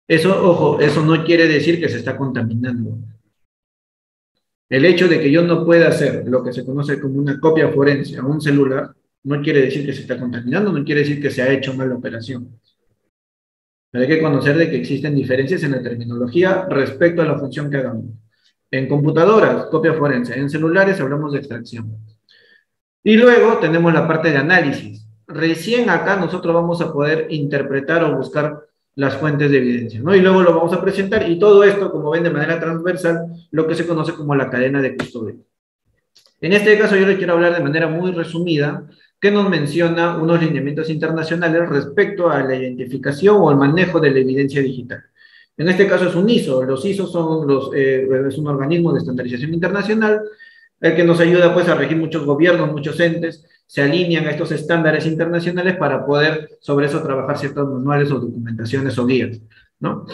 Eso, ojo, eso no quiere decir que se está contaminando. El hecho de que yo no pueda hacer lo que se conoce como una copia forense a un celular, no quiere decir que se está contaminando, no quiere decir que se ha hecho mal la operación. Pero hay que conocer de que existen diferencias en la terminología respecto a la función que hagamos. En computadoras, copia forense. En celulares hablamos de extracción. Y luego tenemos la parte de análisis. Recién acá nosotros vamos a poder interpretar o buscar las fuentes de evidencia, ¿no? Y luego lo vamos a presentar, y todo esto, como ven, de manera transversal, lo que se conoce como la cadena de custodia. En este caso yo les quiero hablar de manera muy resumida, que nos menciona unos lineamientos internacionales respecto a la identificación o el manejo de la evidencia digital. En este caso es un ISO. Los ISO es un organismo de estandarización internacional, el que nos ayuda pues a regir muchos gobiernos, muchos entes, se alinean a estos estándares internacionales para poder sobre eso trabajar ciertos manuales o documentaciones o guías, ¿no?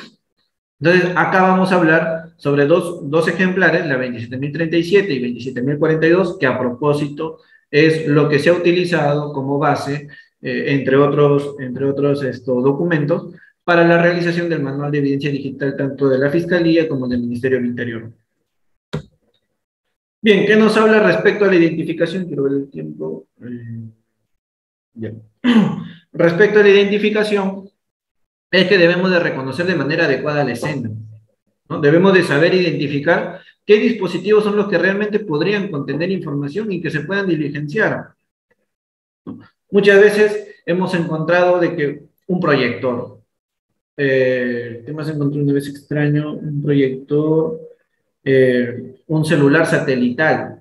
Entonces, acá vamos a hablar sobre dos ejemplares, la 27037 y 27042, que a propósito es lo que se ha utilizado como base, entre otros estos documentos, para la realización del manual de evidencia digital tanto de la Fiscalía como del Ministerio del Interior. Bien, ¿qué nos habla respecto a la identificación? Quiero ver el tiempo. Ya. Respecto a la identificación, es que debemos de reconocer de manera adecuada la escena, ¿no? Debemos de saber identificar qué dispositivos son los que realmente podrían contener información y que se puedan diligenciar, ¿no? Muchas veces hemos encontrado de que un proyector, ¿qué más encontré una vez extraño? Un proyector, un celular satelital,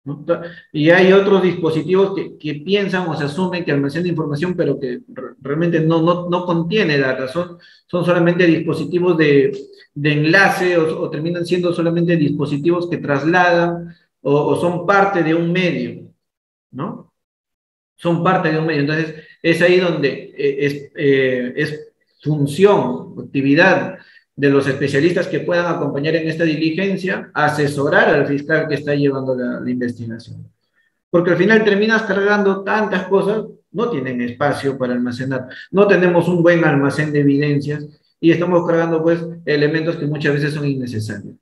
¿no? Y hay otros dispositivos que piensan o se asumen que almacenan información, pero que realmente no contiene datos, son solamente dispositivos de enlace o terminan siendo solamente dispositivos que trasladan o son parte de un medio, ¿no? Son parte de un medio. Entonces, es ahí donde es función, actividad de los especialistas que puedan acompañar en esta diligencia, asesorar al fiscal que está llevando la investigación. Porque al final terminas cargando tantas cosas, no tienen espacio para almacenar, no tenemos un buen almacén de evidencias y estamos cargando pues elementos que muchas veces son innecesarios.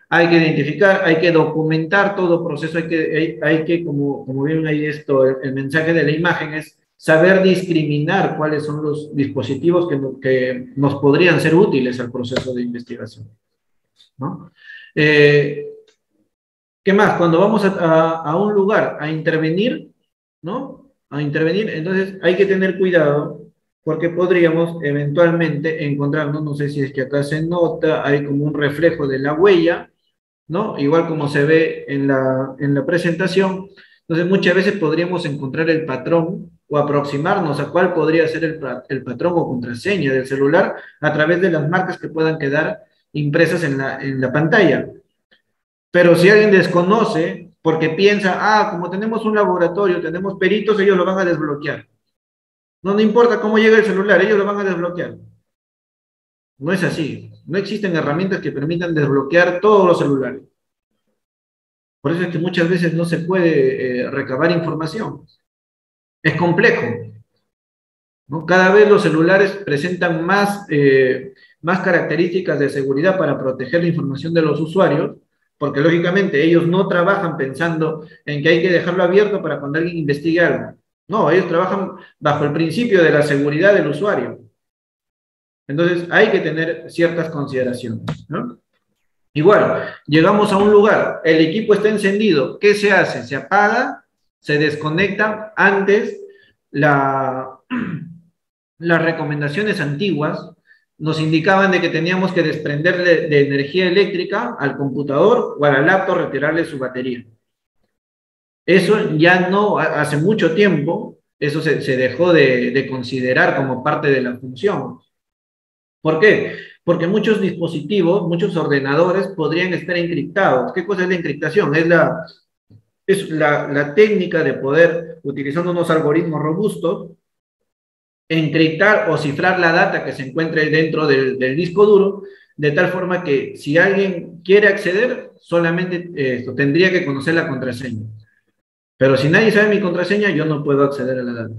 Hay que identificar, hay que documentar todo proceso, hay que como vieron ahí el mensaje de la imagen es saber discriminar cuáles son los dispositivos que nos podrían ser útiles al proceso de investigación, ¿no? ¿Qué más? Cuando vamos a un lugar a intervenir, ¿no? A intervenir, entonces hay que tener cuidado porque podríamos eventualmente encontrarnos, no sé si es que acá se nota, hay como un reflejo de la huella, ¿no? Igual como se ve en la presentación. Entonces muchas veces podríamos encontrar el patrón o aproximarnos a cuál podría ser el patrón o contraseña del celular a través de las marcas que puedan quedar impresas en la pantalla. Pero si alguien desconoce, porque piensa, como tenemos un laboratorio, tenemos peritos, ellos lo van a desbloquear. No importa cómo llega el celular, ellos lo van a desbloquear. No es así. No existen herramientas que permitan desbloquear todos los celulares. Por eso es que muchas veces no se puede recabar información. Es complejo, ¿no? Cada vez los celulares presentan más características de seguridad para proteger la información de los usuarios, porque lógicamente ellos no trabajan pensando en que hay que dejarlo abierto para cuando alguien investigue algo. No, ellos trabajan bajo el principio de la seguridad del usuario. Entonces hay que tener ciertas consideraciones, ¿no? Igual, llegamos a un lugar, el equipo está encendido, ¿qué se hace? Se apaga, se desconecta. Antes, las recomendaciones antiguas nos indicaban de que teníamos que desprenderle de energía eléctrica al computador o a la laptop, retirarle su batería. Eso ya no, hace mucho tiempo, eso se dejó de considerar como parte de la función. ¿Por qué? Porque muchos dispositivos, muchos ordenadores podrían estar encriptados. ¿Qué cosa es la encriptación? Es la técnica de poder, utilizando unos algoritmos robustos, encriptar o cifrar la data que se encuentre dentro del disco duro, de tal forma que si alguien quiere acceder, solamente tendría que conocer la contraseña. Pero si nadie sabe mi contraseña, yo no puedo acceder a la data.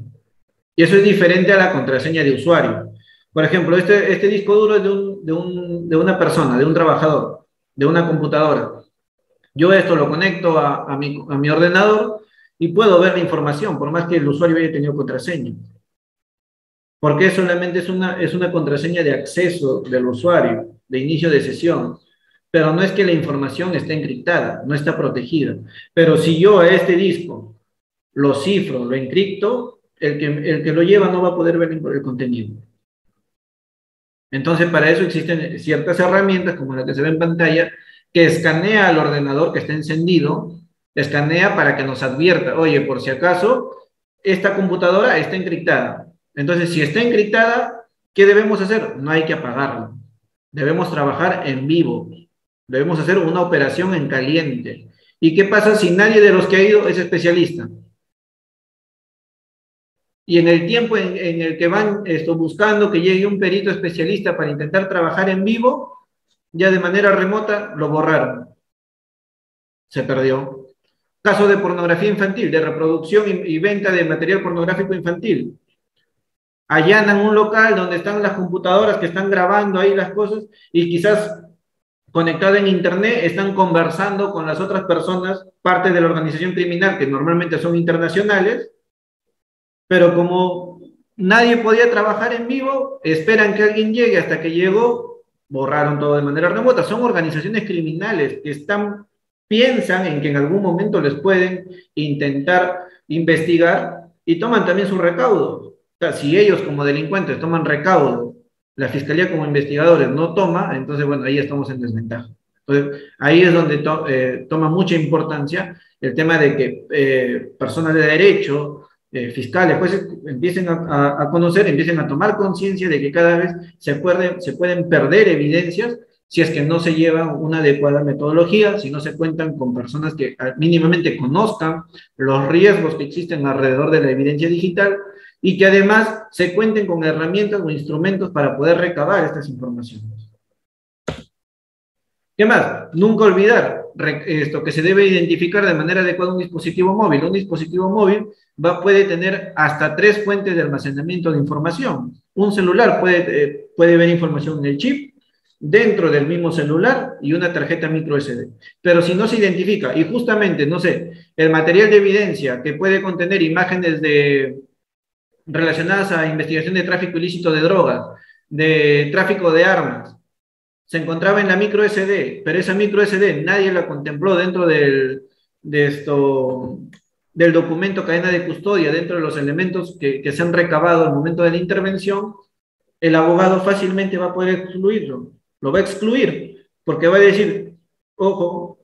Y eso es diferente a la contraseña de usuario. Por ejemplo, este disco duro es de una persona, de un trabajador, de una computadora. Yo esto lo conecto a mi ordenador y puedo ver la información, por más que el usuario haya tenido contraseña. Porque solamente es una contraseña de acceso del usuario, de inicio de sesión. Pero no es que la información esté encriptada, no está protegida. Pero si yo a este disco lo cifro, lo encripto, el que lo lleva no va a poder ver el contenido. Entonces, para eso existen ciertas herramientas, como la que se ve en pantalla, que escanea al ordenador que está encendido, escanea para que nos advierta, oye, por si acaso, esta computadora está encriptada. Entonces, si está encriptada, ¿qué debemos hacer? No hay que apagarla. Debemos trabajar en vivo. Debemos hacer una operación en caliente. ¿Y qué pasa si nadie de los que ha ido es especialista? Y en el tiempo en el que van buscando que llegue un perito especialista para intentar trabajar en vivo, ya de manera remota lo borraron. Se perdió. Caso de pornografía infantil, de reproducción y venta de material pornográfico infantil. Allanan un local donde están las computadoras que están grabando ahí las cosas y quizás conectadas en internet están conversando con las otras personas, parte de la organización criminal, que normalmente son internacionales, pero como nadie podía trabajar en vivo, esperan que alguien llegue, hasta que llegó, borraron todo de manera remota. Son organizaciones criminales que piensan en que en algún momento les pueden intentar investigar y toman también su recaudo. O sea, si ellos como delincuentes toman recaudo, la fiscalía como investigadores no toma, entonces bueno, ahí estamos en desventaja. Entonces, ahí es donde toma mucha importancia el tema de que personas de derecho, fiscales, pues empiecen a conocer, empiecen a tomar conciencia de que cada vez se pueden perder evidencias si es que no se lleva una adecuada metodología, si no se cuentan con personas que mínimamente conozcan los riesgos que existen alrededor de la evidencia digital y que además se cuenten con herramientas o instrumentos para poder recabar estas informaciones. ¿Qué más? Nunca olvidar esto, que se debe identificar de manera adecuada un dispositivo móvil. Un dispositivo móvil puede tener hasta 3 fuentes de almacenamiento de información. Un celular puede ver información en el chip, dentro del mismo celular y una tarjeta micro SD. Pero si no se identifica, y justamente, no sé, el material de evidencia que puede contener imágenes relacionadas a investigación de tráfico ilícito de drogas, de tráfico de armas, se encontraba en la micro SD, pero esa micro SD nadie la contempló dentro del documento cadena de custodia, dentro de los elementos que se han recabado al momento de la intervención, el abogado fácilmente va a poder excluirlo, lo va a excluir, porque va a decir, ojo,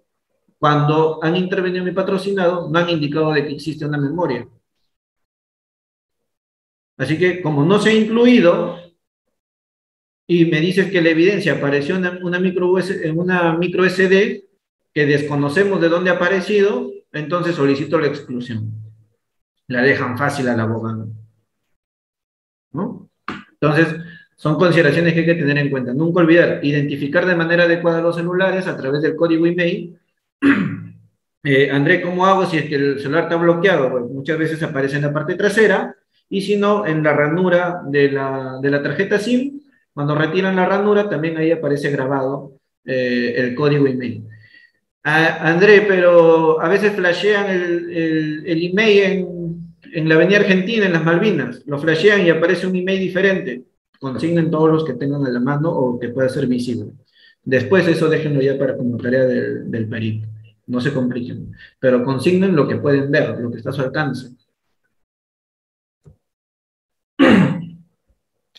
cuando han intervenido mi patrocinado, no han indicado de que existe una memoria. Así que, como no se ha incluido, y me dices que la evidencia apareció en una micro SD, que desconocemos de dónde ha aparecido, entonces solicito la exclusión. La dejan fácil al abogado, ¿no? Entonces, son consideraciones que hay que tener en cuenta. Nunca olvidar, identificar de manera adecuada los celulares a través del código email. André, ¿cómo hago si es que el celular está bloqueado? Pues muchas veces aparece en la parte trasera, y si no, en la ranura de la tarjeta SIM. Cuando retiran la ranura, también ahí aparece grabado el código email. André, pero a veces flashean el email en la Avenida Argentina, en las Malvinas. Lo flashean y aparece un email diferente. Consignen todos los que tengan a la mano o que pueda ser visible. Después eso déjenlo ya para como tarea del perito. No se compliquen. Pero consignen lo que pueden ver, lo que está a su alcance.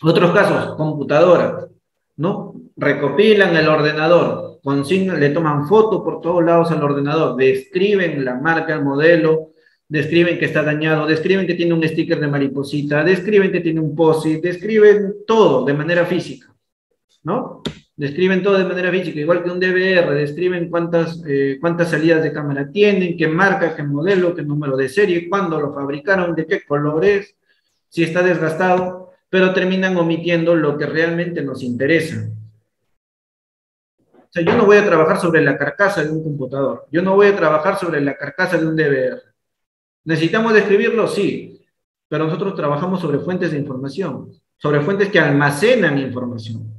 Otros casos, computadoras, ¿no? Recopilan el ordenador, consignan, le toman foto por todos lados al ordenador, describen la marca, el modelo, describen que está dañado, describen que tiene un sticker de mariposita, describen que tiene un POSIT, describen todo de manera física, ¿no? Describen todo de manera física, igual que un DVR, describen cuántas salidas de cámara tienen, qué marca, qué modelo, qué número de serie, cuándo lo fabricaron, de qué color es, si está desgastado, pero terminan omitiendo lo que realmente nos interesa. O sea, yo no voy a trabajar sobre la carcasa de un computador, yo no voy a trabajar sobre la carcasa de un DVR. ¿Necesitamos describirlo? Sí, pero nosotros trabajamos sobre fuentes de información, sobre fuentes que almacenan información.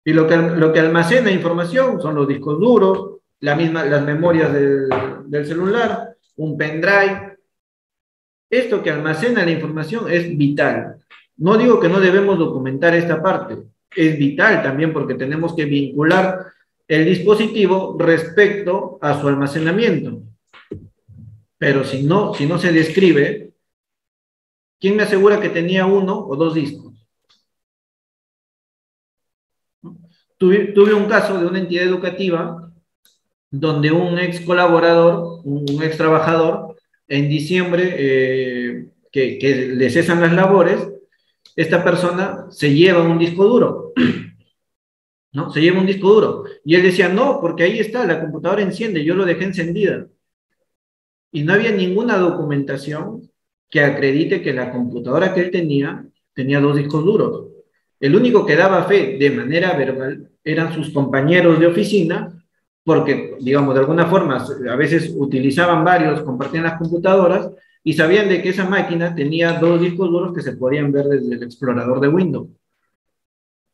Y lo que almacena información son los discos duros, las memorias del celular, un pendrive. Esto que almacena la información es vital. No digo que no debemos documentar esta parte, es vital también porque tenemos que vincular el dispositivo respecto a su almacenamiento. Pero si no se describe, ¿quién me asegura que tenía uno o dos discos? Tuve un caso de una entidad educativa donde un ex colaborador, un ex trabajador, en diciembre, que le cesan las labores, esta persona se lleva un disco duro, ¿no? Se lleva un disco duro. Y él decía, no, porque ahí está, la computadora enciende, yo lo dejé encendida. Y no había ninguna documentación que acredite que la computadora que él tenía dos discos duros. El único que daba fe de manera verbal eran sus compañeros de oficina, porque, digamos, de alguna forma, a veces utilizaban varios, compartían las computadoras y sabían de que esa máquina tenía dos discos duros que se podían ver desde el explorador de Windows.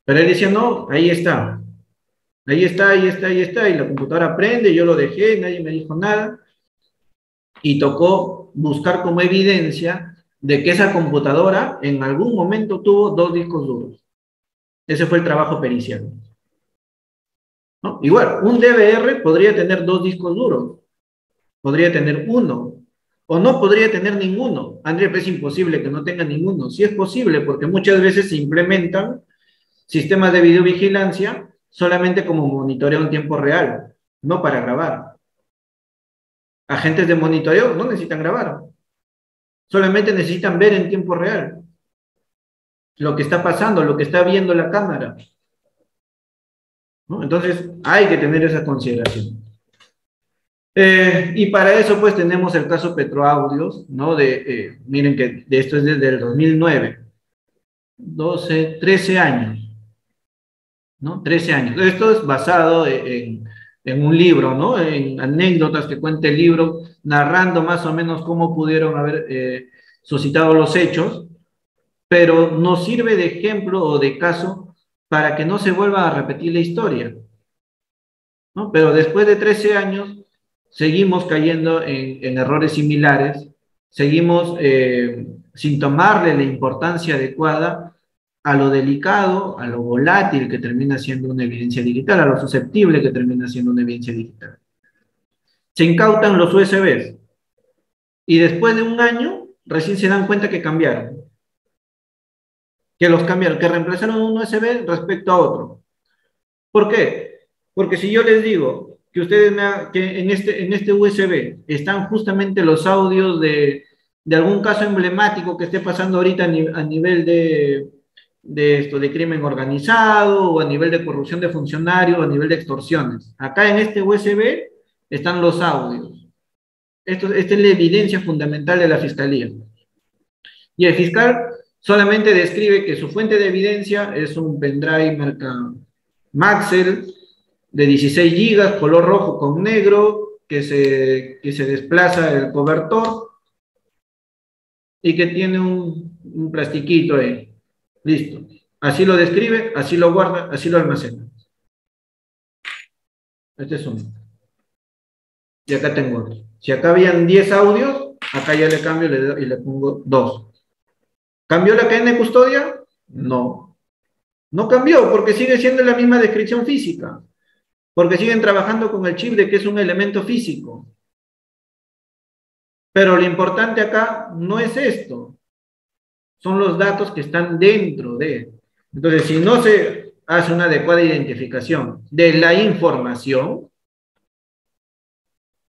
Pero él decía, no, ahí está, ahí está, ahí está, ahí está, y la computadora prende, yo lo dejé, nadie me dijo nada, y tocó buscar como evidencia de que esa computadora en algún momento tuvo dos discos duros. Ese fue el trabajo pericial, ¿no? Igual, un DVR podría tener dos discos duros, podría tener uno, o no podría tener ninguno. André, es imposible que no tenga ninguno. Sí es posible, porque muchas veces se implementan sistemas de videovigilancia solamente como monitoreo en tiempo real, no para grabar. Agentes de monitoreo no necesitan grabar, solamente necesitan ver en tiempo real lo que está pasando, lo que está viendo la cámara, ¿no? Entonces, hay que tener esa consideración. Y para eso, pues, tenemos el caso Petroaudios, ¿no? Miren que de esto es desde el 2009, 12, 13 años, ¿no? 13 años. Esto es basado en un libro, ¿no? En anécdotas que cuenta el libro, narrando más o menos cómo pudieron haber suscitado los hechos, pero nos sirve de ejemplo o de caso para que no se vuelva a repetir la historia, ¿no? Pero después de 13 años seguimos cayendo en errores similares, seguimos sin tomarle la importancia adecuada a lo delicado, a lo volátil que termina siendo una evidencia digital, a lo susceptible que termina siendo una evidencia digital. Se incautan los USBs y después de un año recién se dan cuenta que cambiaron, que reemplazaron un USB respecto a otro. ¿Por qué? Porque si yo les digo que que en este USB están justamente los audios de algún caso emblemático que esté pasando ahorita a nivel de crimen organizado o a nivel de corrupción de funcionarios o a nivel de extorsiones. Acá en este USB están los audios. Esta es la evidencia fundamental de la fiscalía. Y el fiscal solamente describe que su fuente de evidencia es un pendrive marca Maxell de 16 gigas, color rojo con negro, que se desplaza el cobertor y que tiene un plastiquito ahí. Listo. Así lo describe, así lo guarda, así lo almacena. Este es uno. Y acá tengo otro. Si acá habían 10 audios, acá ya le cambio y le pongo 2. ¿Cambió la cadena de custodia? No. No cambió porque sigue siendo la misma descripción física. Porque siguen trabajando con el chip de que es un elemento físico. Pero lo importante acá no es esto. Son los datos que están dentro de. Entonces, si no se hace una adecuada identificación de la información,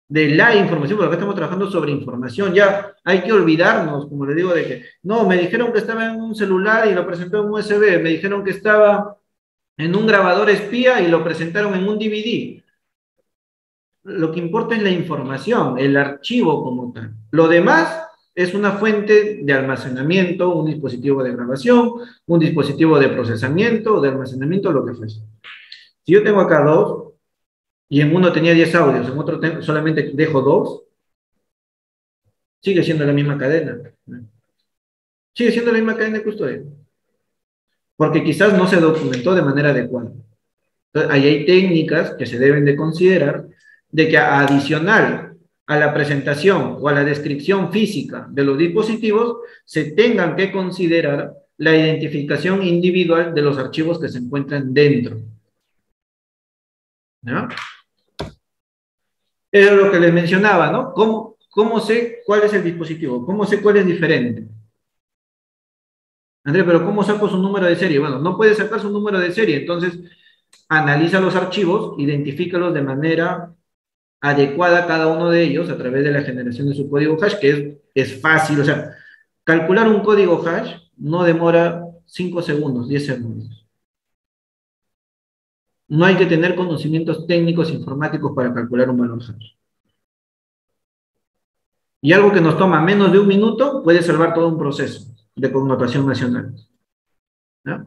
porque acá estamos trabajando sobre información, ya hay que olvidarnos, como le digo, de que, no, me dijeron que estaba en un celular y lo presentó en un USB, me dijeron que estaba en un grabador espía y lo presentaron en un DVD. Lo que importa es la información, el archivo como tal. Lo demás es una fuente de almacenamiento, un dispositivo de grabación, un dispositivo de procesamiento, de almacenamiento, lo que fuese. Si yo tengo acá 2, y en uno tenía 10 audios, en otro solamente dejo 2, sigue siendo la misma cadena. Sigue siendo la misma cadena de custodia. Porque quizás no se documentó de manera adecuada. Entonces, ahí hay técnicas que se deben de considerar de que adicional a la presentación o a la descripción física de los dispositivos, se tengan que considerar la identificación individual de los archivos que se encuentran dentro. ¿No? Es lo que les mencionaba, ¿no? ¿Cómo sé cuál es el dispositivo? ¿Cómo sé cuál es diferente? André, pero ¿cómo saco su número de serie? Bueno, no puede sacar su número de serie, entonces analiza los archivos, identifícalos de manera adecuada cada uno de ellos a través de la generación de su código hash, que es fácil, o sea, calcular un código hash no demora 5 segundos, 10 segundos. No hay que tener conocimientos técnicos informáticos para calcular un valor hash. Y algo que nos toma menos de un minuto puede salvar todo un proceso de connotación nacional. ¿No?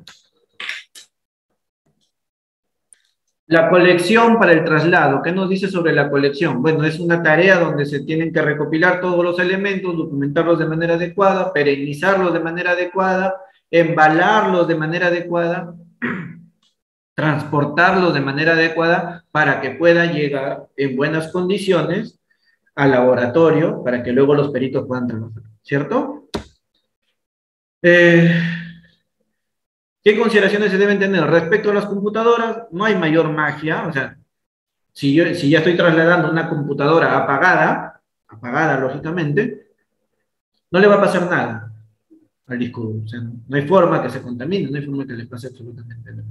La colección para el traslado. ¿Qué nos dice sobre la colección? Bueno, es una tarea donde se tienen que recopilar todos los elementos, documentarlos de manera adecuada, perennizarlos de manera adecuada, embalarlos de manera adecuada, transportarlos de manera adecuada para que pueda llegar en buenas condiciones al laboratorio para que luego los peritos puedan trabajar, ¿cierto? ¿Qué consideraciones se deben tener? Respecto a las computadoras, no hay mayor magia, o sea, si ya estoy trasladando una computadora apagada lógicamente, no le va a pasar nada al disco duro, o sea, no hay forma que se contamine, no hay forma que le pase absolutamente nada.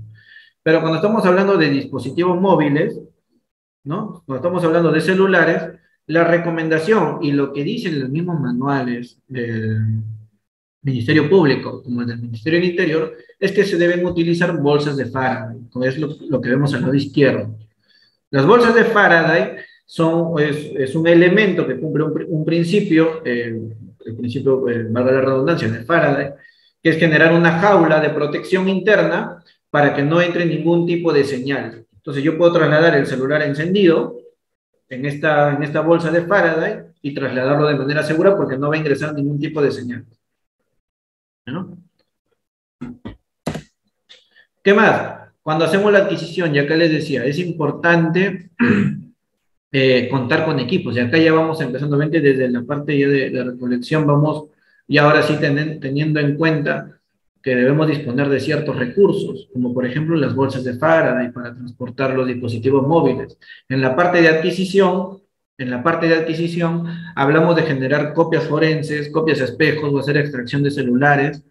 Pero cuando estamos hablando de dispositivos móviles, ¿no? Cuando estamos hablando de celulares, la recomendación y lo que dicen los mismos manuales del Ministerio Público como el del Ministerio del Interior es que se deben utilizar bolsas de Faraday, como es lo que vemos al lado izquierdo. Las bolsas de Faraday es un elemento que cumple un principio, el principio, valga la redundancia, de Faraday, que es generar una jaula de protección interna para que no entre ningún tipo de señal. Entonces yo puedo trasladar el celular encendido en esta bolsa de Faraday y trasladarlo de manera segura porque no va a ingresar ningún tipo de señal. ¿No? ¿Qué más? Cuando hacemos la adquisición, ya que les decía, es importante contar con equipos. Y acá ya vamos empezando, desde la parte ya de recolección, vamos, y ahora sí teniendo en cuenta que debemos disponer de ciertos recursos, como por ejemplo las bolsas de Faraday para transportar los dispositivos móviles. En la parte de adquisición, hablamos de generar copias forenses, copias espejos o hacer extracción de celulares,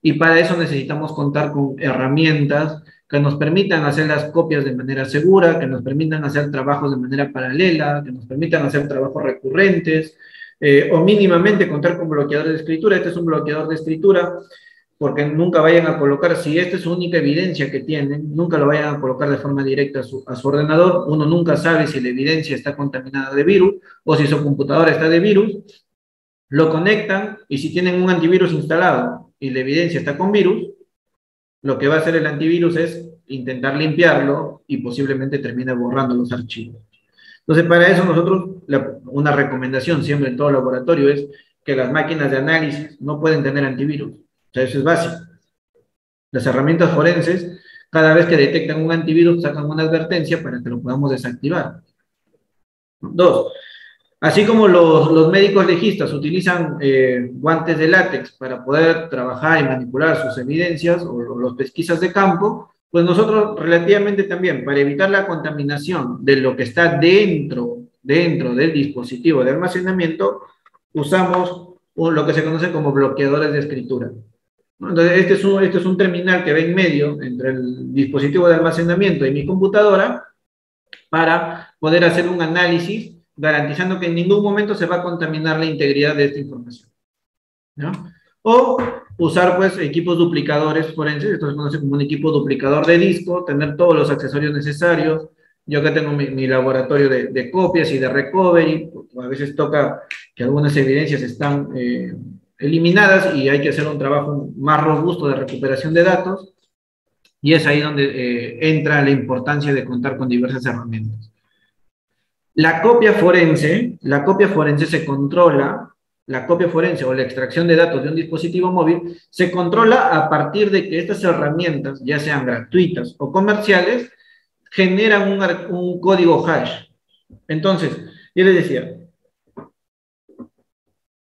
y para eso necesitamos contar con herramientas que nos permitan hacer las copias de manera segura, que nos permitan hacer trabajos de manera paralela, que nos permitan hacer trabajos recurrentes, o mínimamente contar con bloqueadores de escritura. Este es un bloqueador de escritura, porque nunca vayan a colocar, si esta es su única evidencia que tienen, nunca lo vayan a colocar de forma directa a su ordenador. Uno nunca sabe si la evidencia está contaminada de virus o si su computadora está de virus. Lo conectan y si tienen un antivirus instalado y la evidencia está con virus, lo que va a hacer el antivirus es intentar limpiarlo y posiblemente termine borrando los archivos. Entonces, para eso nosotros, una recomendación siempre en todo laboratorio es que las máquinas de análisis no pueden tener antivirus. O sea, eso es básico. Las herramientas forenses, cada vez que detectan un antivirus, sacan una advertencia para que lo podamos desactivar. 2. Así como los médicos legistas utilizan guantes de látex para poder trabajar y manipular sus evidencias o las pesquisas de campo, pues nosotros relativamente también, para evitar la contaminación de lo que está dentro del dispositivo de almacenamiento, usamos lo que se conoce como bloqueadores de escritura. Entonces, este es un terminal que va en medio entre el dispositivo de almacenamiento y mi computadora para poder hacer un análisis garantizando que en ningún momento se va a contaminar la integridad de esta información, ¿no? O usar, pues, equipos duplicadores forenses. Esto se conoce como un equipo duplicador de disco, tener todos los accesorios necesarios. Yo acá tengo mi laboratorio de copias y de recovery. A veces toca que algunas evidencias están eliminadas y hay que hacer un trabajo más robusto de recuperación de datos. Y es ahí donde entra la importancia de contar con diversas herramientas. La copia forense se controla, la copia forense o la extracción de datos de un dispositivo móvil se controla a partir de que estas herramientas, ya sean gratuitas o comerciales, generan un código hash. Entonces, yo les decía,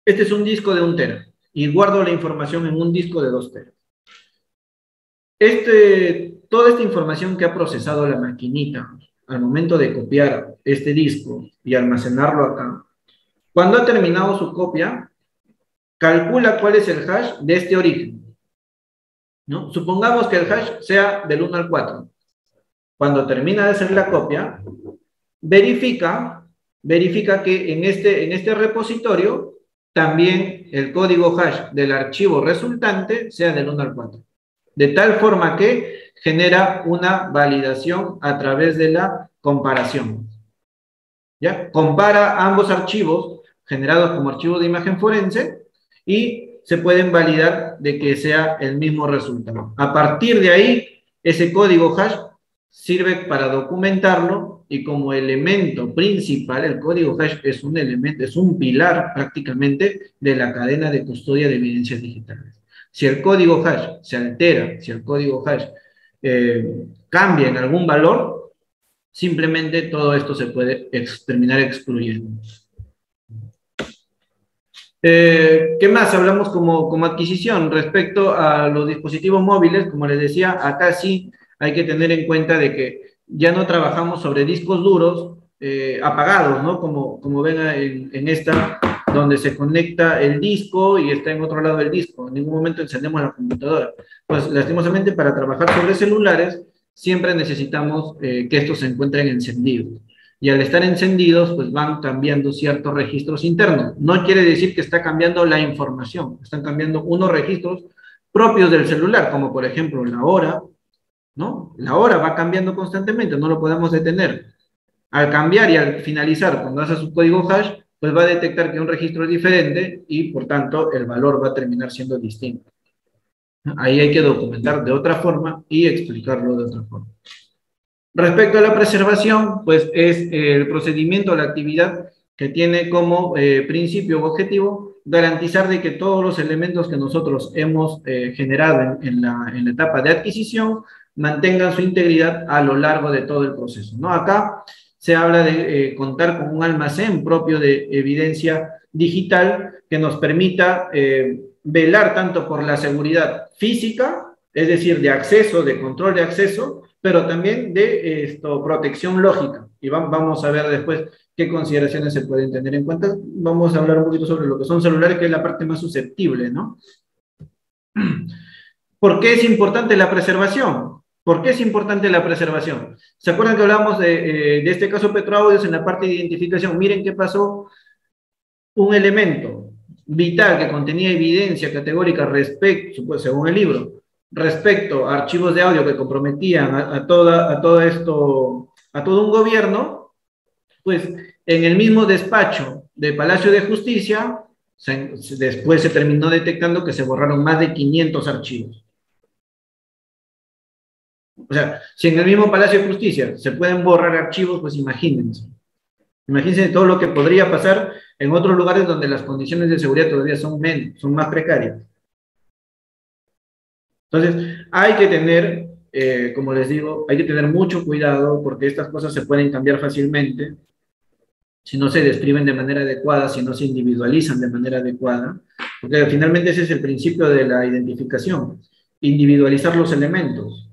este es un disco de 1 tera y guardo la información en un disco de 2 teras. Toda esta información que ha procesado la maquinita al momento de copiar este disco y almacenarlo acá, cuando ha terminado su copia, calcula cuál es el hash de este origen, ¿no? Supongamos que el hash sea del 1 al 4. Cuando termina de hacer la copia, verifica que en este repositorio también el código hash del archivo resultante sea del 1 al 4. De tal forma que genera una validación a través de la comparación. ¿Ya? Compara ambos archivos generados como archivos de imagen forense y se pueden validar de que sea el mismo resultado. A partir de ahí, ese código hash sirve para documentarlo y como elemento principal, el código hash es un elemento, es un pilar prácticamente de la cadena de custodia de evidencias digitales. Si el código hash se altera, si el código hash cambia en algún valor, simplemente todo esto se puede terminar excluyendo. ¿Qué más hablamos como adquisición? Respecto a los dispositivos móviles, como les decía, acá sí hay que tener en cuenta de que ya no trabajamos sobre discos duros apagados, ¿no? Como ven en esta, donde se conecta el disco y está en otro lado del disco. En ningún momento encendemos la computadora. Pues lastimosamente para trabajar sobre celulares siempre necesitamos que estos se encuentren encendidos. Y al estar encendidos, pues van cambiando ciertos registros internos. No quiere decir que está cambiando la información, están cambiando unos registros propios del celular, como por ejemplo la hora, ¿no? La hora va cambiando constantemente, no lo podemos detener. Al cambiar y al finalizar, cuando hace su código hash, pues va a detectar que un registro es diferente y por tanto el valor va a terminar siendo distinto. Ahí hay que documentar de otra forma y explicarlo de otra forma. Respecto a la preservación, pues es el procedimiento, la actividad que tiene como principio o objetivo garantizar de que todos los elementos que nosotros hemos generado en la etapa de adquisición mantengan su integridad a lo largo de todo el proceso, ¿no? Acá se habla de contar con un almacén propio de evidencia digital que nos permita velar tanto por la seguridad física, es decir, de acceso, de control de acceso, pero también de protección lógica. Y vamos a ver después qué consideraciones se pueden tener en cuenta. Vamos a hablar un poquito sobre lo que son celulares, que es la parte más susceptible, ¿no? ¿Por qué es importante la preservación? ¿Por qué es importante la preservación? ¿Se acuerdan que hablamos de este caso Petroaudios en la parte de identificación? Miren qué pasó. Un elemento vital que contenía evidencia categórica respecto, pues, según el libro, respecto a archivos de audio que comprometían a todo un gobierno, pues en el mismo despacho de Palacio de Justicia, después se terminó detectando que se borraron más de 500 archivos. O sea, si en el mismo Palacio de Justicia se pueden borrar archivos, pues imagínense. Imagínense todo lo que podría pasar en otros lugares donde las condiciones de seguridad todavía son más precarias. Entonces, hay que tener, como les digo, hay que tener mucho cuidado porque estas cosas se pueden cambiar fácilmente si no se describen de manera adecuada, si no se individualizan de manera adecuada, porque finalmente ese es el principio de la identificación, individualizar los elementos.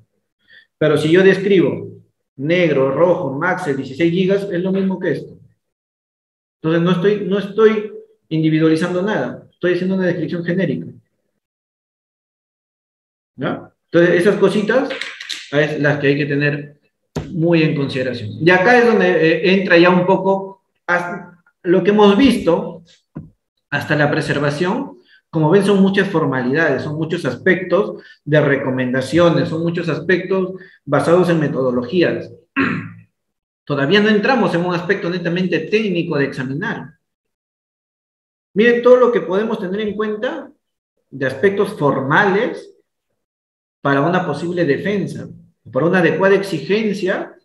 Pero si yo describo negro, rojo, max, 16 gigas, es lo mismo que esto. Entonces no estoy individualizando nada, estoy haciendo una descripción genérica. ¿Ya? Entonces esas cositas es las que hay que tener muy en consideración. Y acá es donde entra ya un poco lo que hemos visto hasta la preservación. Como ven, son muchas formalidades, son muchos aspectos de recomendaciones, son muchos aspectos basados en metodologías. Todavía no entramos en un aspecto netamente técnico de examinar. Miren todo lo que podemos tener en cuenta de aspectos formales para una posible defensa, para una adecuada exigencia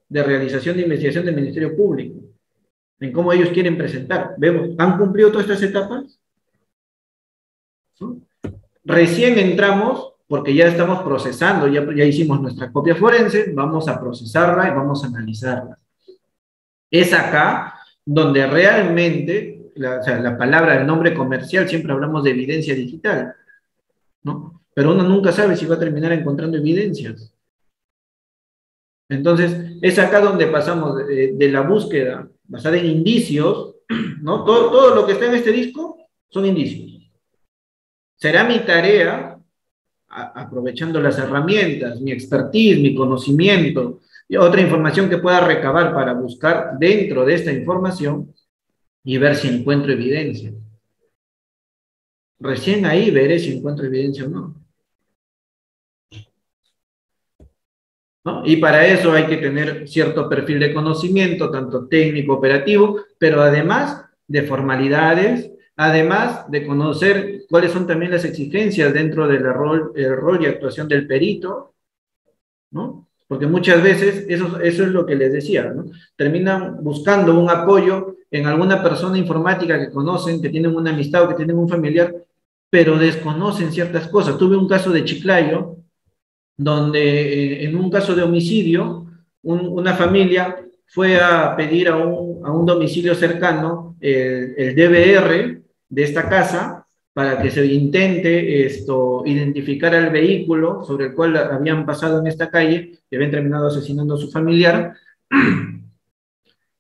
de realización de investigación del Ministerio Público, en cómo ellos quieren presentar. Vemos, ¿han cumplido todas estas etapas? ¿No? Recién entramos, porque ya estamos procesando, ya hicimos nuestra copia forense, vamos a procesarla y vamos a analizarla. Es acá donde realmente, o sea, la palabra, el nombre comercial, siempre hablamos de evidencia digital, ¿no? Pero uno nunca sabe si va a terminar encontrando evidencias. Entonces, es acá donde pasamos de la búsqueda basada en indicios, ¿no? Todo lo que está en este disco son indicios. Será mi tarea, aprovechando las herramientas, mi expertise, mi conocimiento, y otra información que pueda recabar para buscar dentro de esta información y ver si encuentro evidencia. Recién ahí veré si encuentro evidencia o no. ¿No? Y para eso hay que tener cierto perfil de conocimiento, tanto técnico, operativo, pero además de formalidades, además de conocer cuáles son también las exigencias dentro del rol y actuación del perito, ¿no? Porque muchas veces, eso es lo que les decía, ¿no? Terminan buscando un apoyo en alguna persona informática que conocen, que tienen una amistad o que tienen un familiar, pero desconocen ciertas cosas. Tuve un caso de Chiclayo, donde en un caso de homicidio, una familia fue a pedir a un domicilio cercano el DVR de esta casa para que se intente identificar al vehículo sobre el cual habían pasado en esta calle, que habían terminado asesinando a su familiar.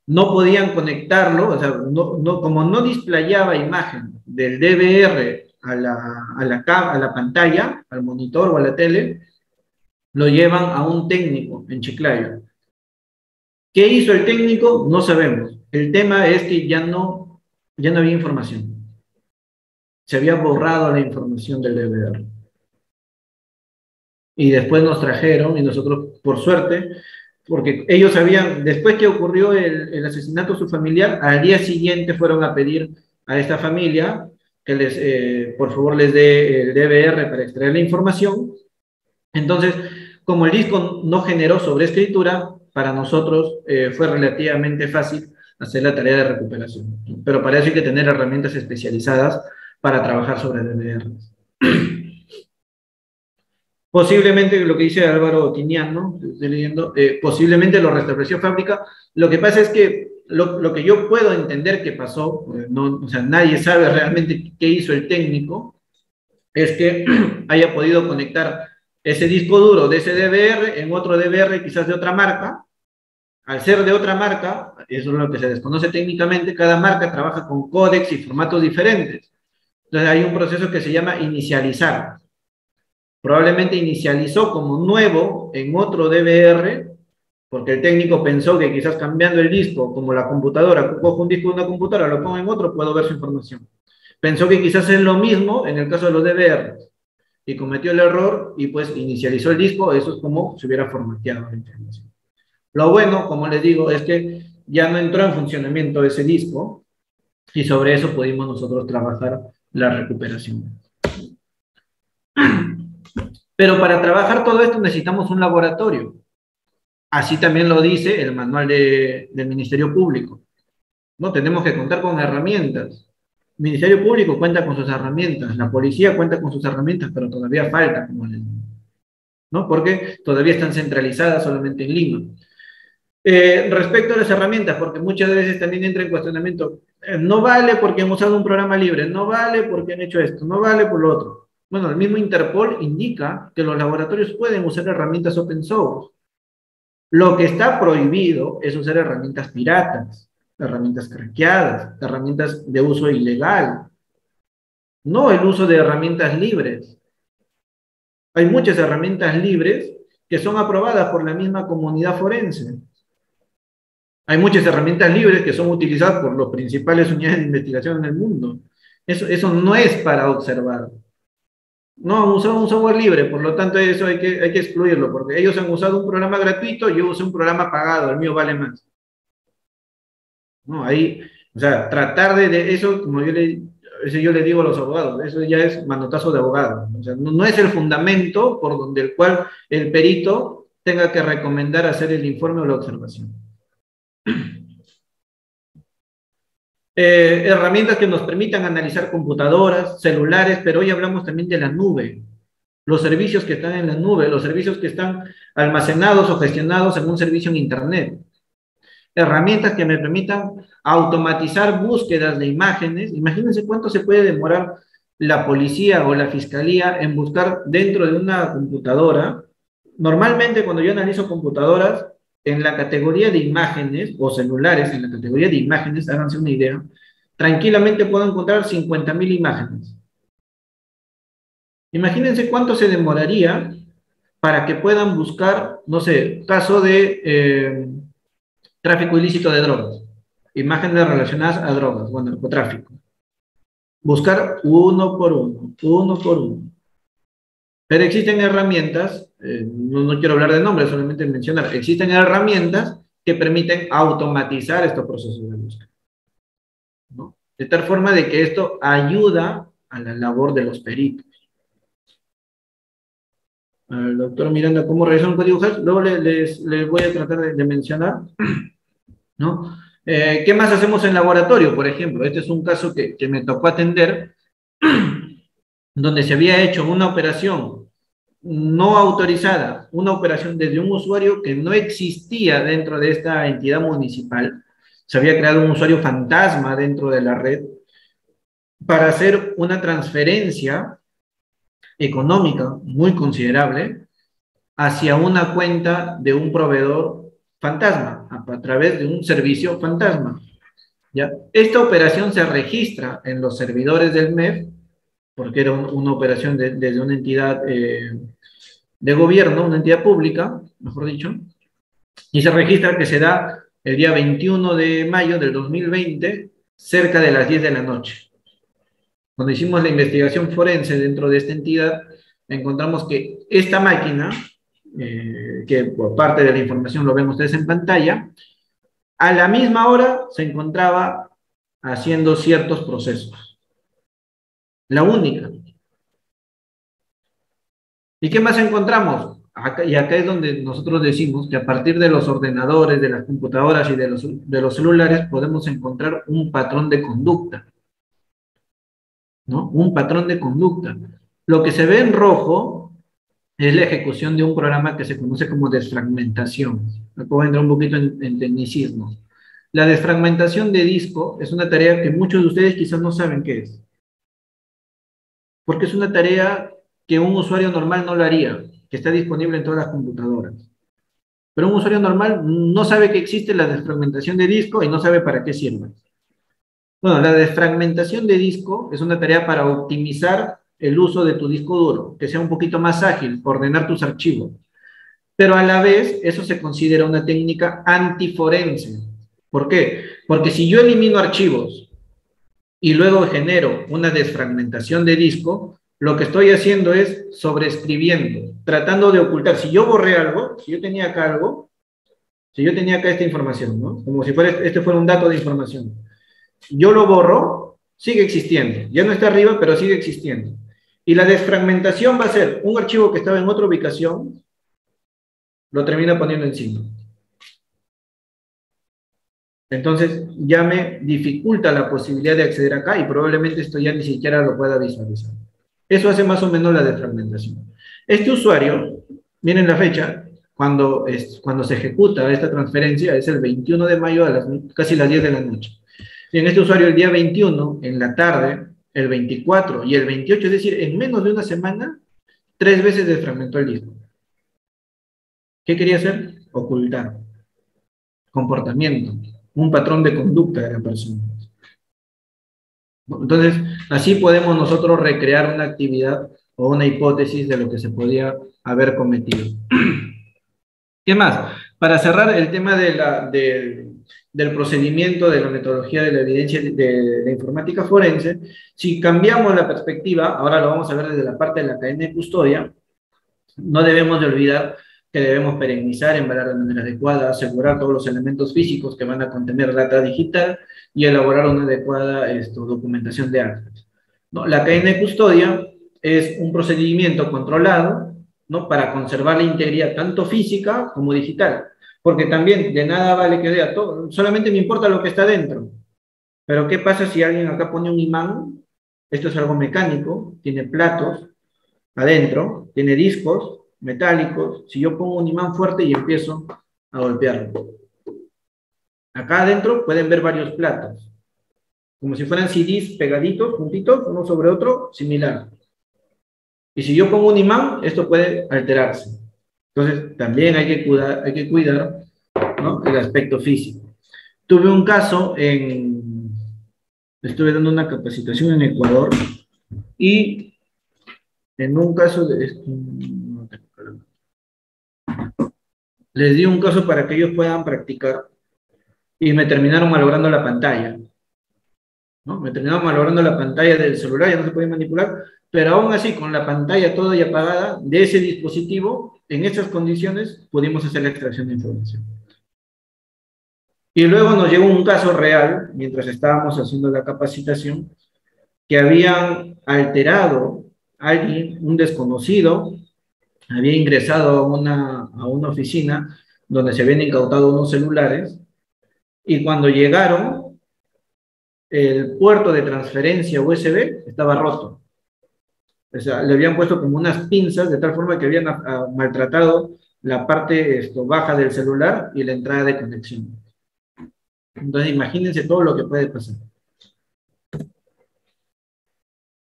No podían conectarlo, o sea, como no displayaba imagen del DVR a la pantalla, al monitor o a la tele, lo llevan a un técnico en Chiclayo. ¿Qué hizo el técnico? No sabemos. El tema es que ya no había información. Se había borrado la información del DVR. Y después nos trajeron, y nosotros, por suerte, porque ellos habían, después que ocurrió el asesinato de su familiar, al día siguiente fueron a pedir a esta familia que por favor les dé el DVR para extraer la información. Entonces, como el disco no generó sobreescritura, para nosotros fue relativamente fácil hacer la tarea de recuperación. Pero para eso hay que tener herramientas especializadas para trabajar sobre DVRs. Posiblemente, lo que dice Álvaro Tinian, ¿no? Estoy leyendo, posiblemente lo restableció fábrica. Lo que pasa es que lo que yo puedo entender que pasó, no, o sea, nadie sabe realmente qué hizo el técnico, es que haya podido conectar ese disco duro de ese DVR en otro DVR quizás de otra marca. Al ser de otra marca, eso es lo que se desconoce técnicamente, cada marca trabaja con códecs y formatos diferentes. Entonces hay un proceso que se llama inicializar. Probablemente inicializó como nuevo en otro DVR, porque el técnico pensó que quizás cambiando el disco, como la computadora, cojo un disco de una computadora, lo pongo en otro, puedo ver su información. Pensó que quizás es lo mismo en el caso de los DVRs y cometió el error y pues inicializó el disco. Eso es como si hubiera formateado la información. Lo bueno, como les digo, es que ya no entró en funcionamiento ese disco y sobre eso pudimos nosotros trabajar la recuperación. Pero para trabajar todo esto necesitamos un laboratorio. Así también lo dice el manual del Ministerio Público. ¿No? Tenemos que contar con herramientas. El Ministerio Público cuenta con sus herramientas, la policía cuenta con sus herramientas, pero todavía falta, como les digo, ¿no? Porque todavía están centralizadas solamente en Lima. Respecto a las herramientas, porque muchas veces también entra en cuestionamiento, no vale porque han usado un programa libre, no vale porque han hecho esto, no vale por lo otro. Bueno, el mismo Interpol indica que los laboratorios pueden usar herramientas open source. Lo que está prohibido es usar herramientas piratas, herramientas craqueadas, herramientas de uso ilegal, no el uso de herramientas libres. Hay muchas herramientas libres que son aprobadas por la misma comunidad forense. Hay muchas herramientas libres que son utilizadas por las principales unidades de investigación en el mundo. Eso no es para observar. No, han usado un software libre, por lo tanto eso hay que excluirlo, porque ellos han usado un programa gratuito, yo usé un programa pagado, el mío vale más. No, ahí, o sea, tratar de eso, como yo le digo a los abogados, eso ya es manotazo de abogado. O sea, no es el fundamento por donde el cual el perito tenga que recomendar hacer el informe o la observación. Herramientas que nos permitan analizar computadoras, celulares, pero hoy hablamos también de la nube. Los servicios que están en la nube, los servicios que están almacenados o gestionados en un servicio en Internet. herramientas que me permitan automatizar búsquedas de imágenes. Imagínense cuánto se puede demorar la policía o la fiscalía en buscar dentro de una computadora. Normalmente cuando yo analizo computadoras, en la categoría de imágenes o celulares, en la categoría de imágenes, háganse una idea, tranquilamente puedo encontrar 50.000 imágenes. Imagínense cuánto se demoraría para que puedan buscar, no sé, caso de tráfico ilícito de drogas, imágenes relacionadas a drogas, bueno, narcotráfico. Buscar uno por uno, uno por uno. Pero existen herramientas, no quiero hablar de nombres, solamente mencionar, existen herramientas que permiten automatizar estos procesos de búsqueda, ¿no? De tal forma de que esto ayuda a la labor de los peritos. Al doctor Miranda, ¿cómo realizar un código HASH? Luego les voy a tratar de mencionar, ¿no? ¿Qué más hacemos en laboratorio, por ejemplo? Este es un caso que me tocó atender, donde se había hecho una operación no autorizada, una operación desde un usuario que no existía dentro de esta entidad municipal. Se había creado un usuario fantasma dentro de la red para hacer una transferencia económica muy considerable hacia una cuenta de un proveedor fantasma, a través de un servicio fantasma. ¿Ya? Esta operación se registra en los servidores del MEF, porque era una operación desde una entidad de gobierno, una entidad pública, mejor dicho, y se registra que se da el día 21 de mayo del 2020, cerca de las 10 de la noche. Cuando hicimos la investigación forense dentro de esta entidad, encontramos que esta máquina, que por parte de la información lo ven ustedes en pantalla, a la misma hora se encontraba haciendo ciertos procesos. La única. ¿Y qué más encontramos? Y acá es donde nosotros decimos que a partir de los ordenadores, de las computadoras y de los celulares podemos encontrar un patrón de conducta, ¿no? Un patrón de conducta. Lo que se ve en rojo es la ejecución de un programa que se conoce como desfragmentación. Me puedo entrar un poquito en tecnicismo. La desfragmentación de disco es una tarea que muchos de ustedes quizás no saben qué es, porque es una tarea que un usuario normal no lo haría, que está disponible en todas las computadoras. Pero un usuario normal no sabe que existe la desfragmentación de disco y no sabe para qué sirve. Bueno, la desfragmentación de disco es una tarea para optimizar el uso de tu disco duro, que sea un poquito más ágil, ordenar tus archivos. Pero a la vez, eso se considera una técnica antiforense. ¿Por qué? Porque si yo elimino archivos y luego genero una desfragmentación de disco, lo que estoy haciendo es sobreescribiendo, tratando de ocultar. Si yo borré algo, si yo tenía acá algo, si yo tenía acá esta información, ¿no? Como si fuera, este fuera un dato de información. Yo lo borro, sigue existiendo. Ya no está arriba, pero sigue existiendo. Y la desfragmentación va a ser un archivo que estaba en otra ubicación, lo termina poniendo encima. Entonces ya me dificulta la posibilidad de acceder acá y probablemente esto ya ni siquiera lo pueda visualizar. Eso hace más o menos la desfragmentación. Este usuario, miren la fecha, cuando se ejecuta esta transferencia, es el 21 de mayo a casi las 10 de la noche. Y en este usuario el día 21, en la tarde, el 24 y el 28, es decir, en menos de una semana, 3 veces desfragmentó el disco. ¿Qué quería hacer? Ocultar comportamiento, un patrón de conducta de la persona. Entonces, así podemos nosotros recrear una actividad o una hipótesis de lo que se podía haber cometido. ¿Qué más? Para cerrar el tema del procedimiento, de la metodología de la evidencia de la informática forense, si cambiamos la perspectiva, ahora lo vamos a ver desde la parte de la cadena de custodia, no debemos de olvidar que debemos perennizar, embalar de manera adecuada, asegurar todos los elementos físicos que van a contener data digital y elaborar una adecuada documentación de actas, ¿no? La cadena de custodia es un procedimiento controlado, ¿no? Para conservar la integridad tanto física como digital, porque también de nada vale que vea todo, solamente me importa lo que está dentro. Pero ¿qué pasa si alguien acá pone un imán? Esto es algo mecánico, tiene platos adentro, tiene discos metálicos. Si yo pongo un imán fuerte y empiezo a golpearlo, Acá adentro pueden ver varios platos, como si fueran CDs pegaditos, juntitos, uno sobre otro, similar. Y si yo pongo un imán, esto puede alterarse. Entonces, también hay que cuidar, ¿no?, el aspecto físico. Tuve un caso estuve dando una capacitación en Ecuador y en un caso les di un caso para que ellos puedan practicar y me terminaron malogrando la pantalla, ¿no? Me terminaron malogrando la pantalla del celular, ya no se podía manipular, pero aún así, con la pantalla toda y apagada de ese dispositivo, en estas condiciones, pudimos hacer la extracción de información. Y luego nos llegó un caso real, mientras estábamos haciendo la capacitación, que habían alterado a alguien, un desconocido, había ingresado a una oficina donde se habían incautado unos celulares, y cuando llegaron, el puerto de transferencia USB estaba roto. O sea, le habían puesto como unas pinzas de tal forma que habían maltratado la parte baja del celular y la entrada de conexión. Entonces, imagínense todo lo que puede pasar.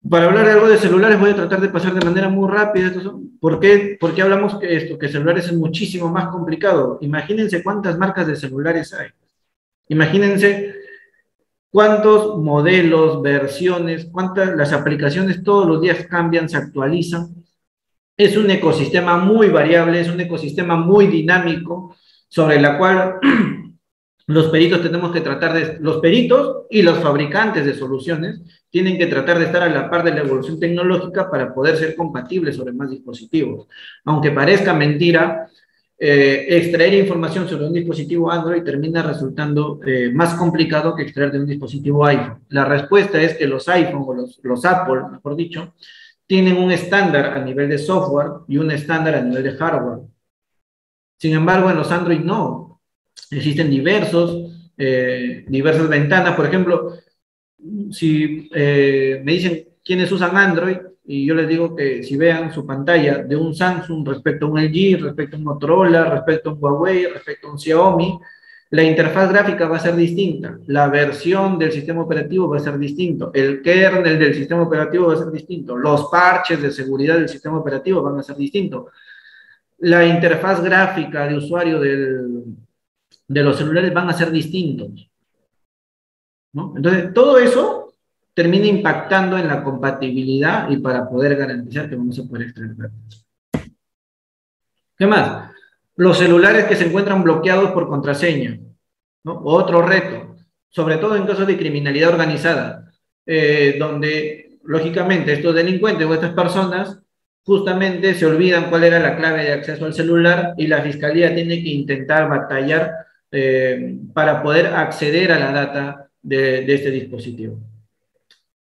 Para hablar algo de celulares voy a tratar de pasar de manera muy rápida. ¿Por qué hablamos que celulares es muchísimo más complicado? Imagínense cuántas marcas de celulares hay. Imagínense cuántos modelos, versiones, cuántas las aplicaciones todos los días cambian, se actualizan. Es un ecosistema muy variable, es un ecosistema muy dinámico, sobre la cual los peritos tenemos que tratar de, los peritos y los fabricantes de soluciones tienen que tratar de estar a la par de la evolución tecnológica para poder ser compatibles sobre más dispositivos. Aunque parezca mentira, extraer información sobre un dispositivo Android termina resultando más complicado que extraer de un dispositivo iPhone. La respuesta es que los iPhone o los Apple, mejor dicho, tienen un estándar a nivel de software y un estándar a nivel de hardware. Sin embargo, en los Android no. Existen diversas ventanas. Por ejemplo, si me dicen quiénes usan Android, y yo les digo que si vean su pantalla de un Samsung respecto a un LG, respecto a un Motorola, respecto a un Huawei, respecto a un Xiaomi, la interfaz gráfica va a ser distinta, la versión del sistema operativo va a ser distinto, el kernel del sistema operativo va a ser distinto, los parches de seguridad del sistema operativo van a ser distintos, la interfaz gráfica de usuario de los celulares van a ser distintos, ¿no? Entonces, todo eso termina impactando en la compatibilidad y para poder garantizar que vamos a poder extraer datos. ¿Qué más? Los celulares que se encuentran bloqueados por contraseña, ¿no? Otro reto, sobre todo en casos de criminalidad organizada, donde, lógicamente, estos delincuentes o estas personas justamente se olvidan cuál era la clave de acceso al celular y la fiscalía tiene que intentar batallar para poder acceder a la data de este dispositivo.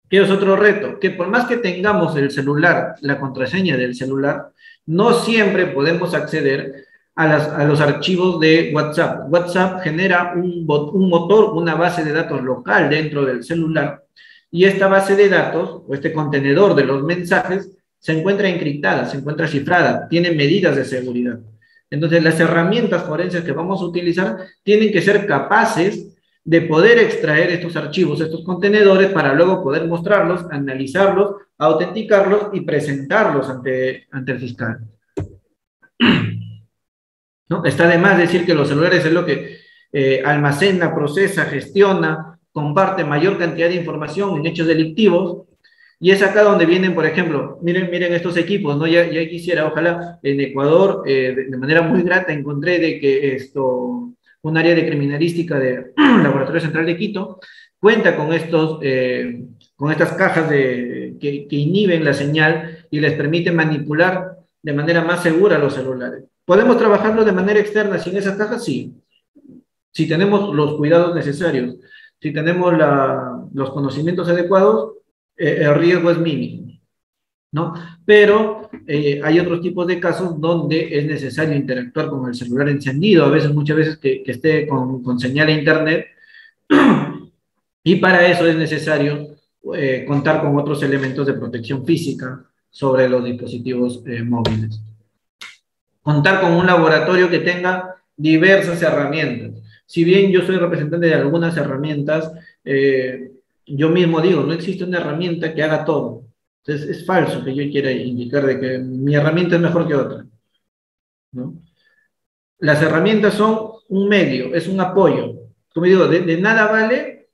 ¿Qué es otro reto? Que por más que tengamos el celular, la contraseña del celular, no siempre podemos acceder a los archivos de WhatsApp. WhatsApp genera un motor, una base de datos local dentro del celular, y esta base de datos, o este contenedor de los mensajes, se encuentra encriptada, se encuentra cifrada, tiene medidas de seguridad. Entonces, las herramientas forenses que vamos a utilizar tienen que ser capaces de poder extraer estos archivos, estos contenedores, para luego poder mostrarlos, analizarlos, autenticarlos y presentarlos ante el fiscal. ¿No? Está de más decir que los celulares es lo que almacena, procesa, gestiona, comparte mayor cantidad de información en hechos delictivos, y es acá donde vienen, por ejemplo, miren estos equipos, ¿no? Ya quisiera, ojalá, en Ecuador, de manera muy grata, encontré de que un área de criminalística del Laboratorio Central de Quito cuenta con estas cajas que inhiben la señal y les permite manipular de manera más segura los celulares. ¿Podemos trabajarlo de manera externa sin esas cajas? Sí. Si tenemos los cuidados necesarios, si tenemos los conocimientos adecuados, el riesgo es mínimo, ¿no? Pero hay otros tipos de casos donde es necesario interactuar con el celular encendido, muchas veces que esté con señal a internet, y para eso es necesario contar con otros elementos de protección física sobre los dispositivos móviles. Contar con un laboratorio que tenga diversas herramientas. Si bien yo soy representante de algunas herramientas, yo mismo digo, no existe una herramienta que haga todo. Entonces, es falso que yo quiera indicar de que mi herramienta es mejor que otra, ¿no? Las herramientas son un medio, es un apoyo. Como digo, de nada vale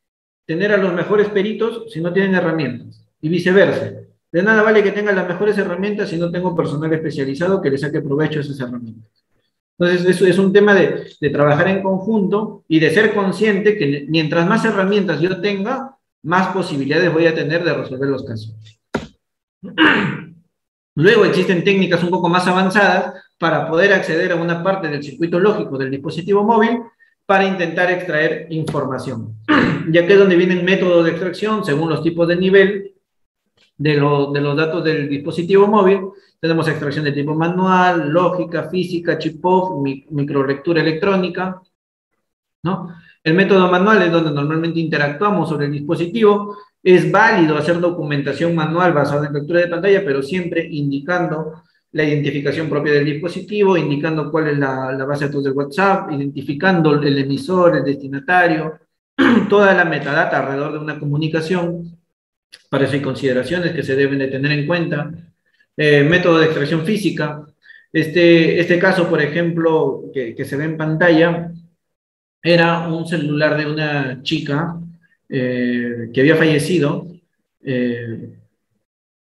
tener a los mejores peritos si no tienen herramientas, y viceversa. De nada vale que tengan las mejores herramientas si no tengo personal especializado que le saque provecho a esas herramientas. Entonces, eso es un tema de trabajar en conjunto y de ser consciente que mientras más herramientas yo tenga, más posibilidades voy a tener de resolver los casos. Luego existen técnicas un poco más avanzadas para poder acceder a una parte del circuito lógico del dispositivo móvil para intentar extraer información. Ya que es donde vienen métodos de extracción según los tipos de nivel de los datos del dispositivo móvil. Tenemos extracción de tipo manual, lógica, física, chip-off, microlectura electrónica, ¿no? El método manual es donde normalmente interactuamos sobre el dispositivo. Es válido hacer documentación manual basada en captura de pantalla, pero siempre indicando la identificación propia del dispositivo, indicando cuál es la base de datos de WhatsApp, identificando el emisor, el destinatario, toda la metadata alrededor de una comunicación. Para eso hay consideraciones que se deben de tener en cuenta. Método de extracción física. Este caso, por ejemplo, que se ve en pantalla, era un celular de una chica que había fallecido.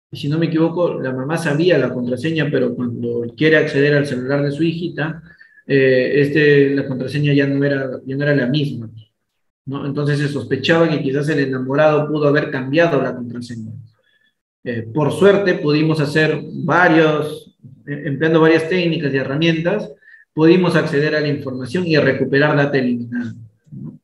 Y si no me equivoco, la mamá sabía la contraseña, pero cuando quiere acceder al celular de su hijita, la contraseña ya no era la misma, ¿no? Entonces se sospechaba que quizás el enamorado pudo haber cambiado la contraseña. Por suerte pudimos hacer empleando varias técnicas y herramientas, pudimos acceder a la información y a recuperar data eliminada, ¿no?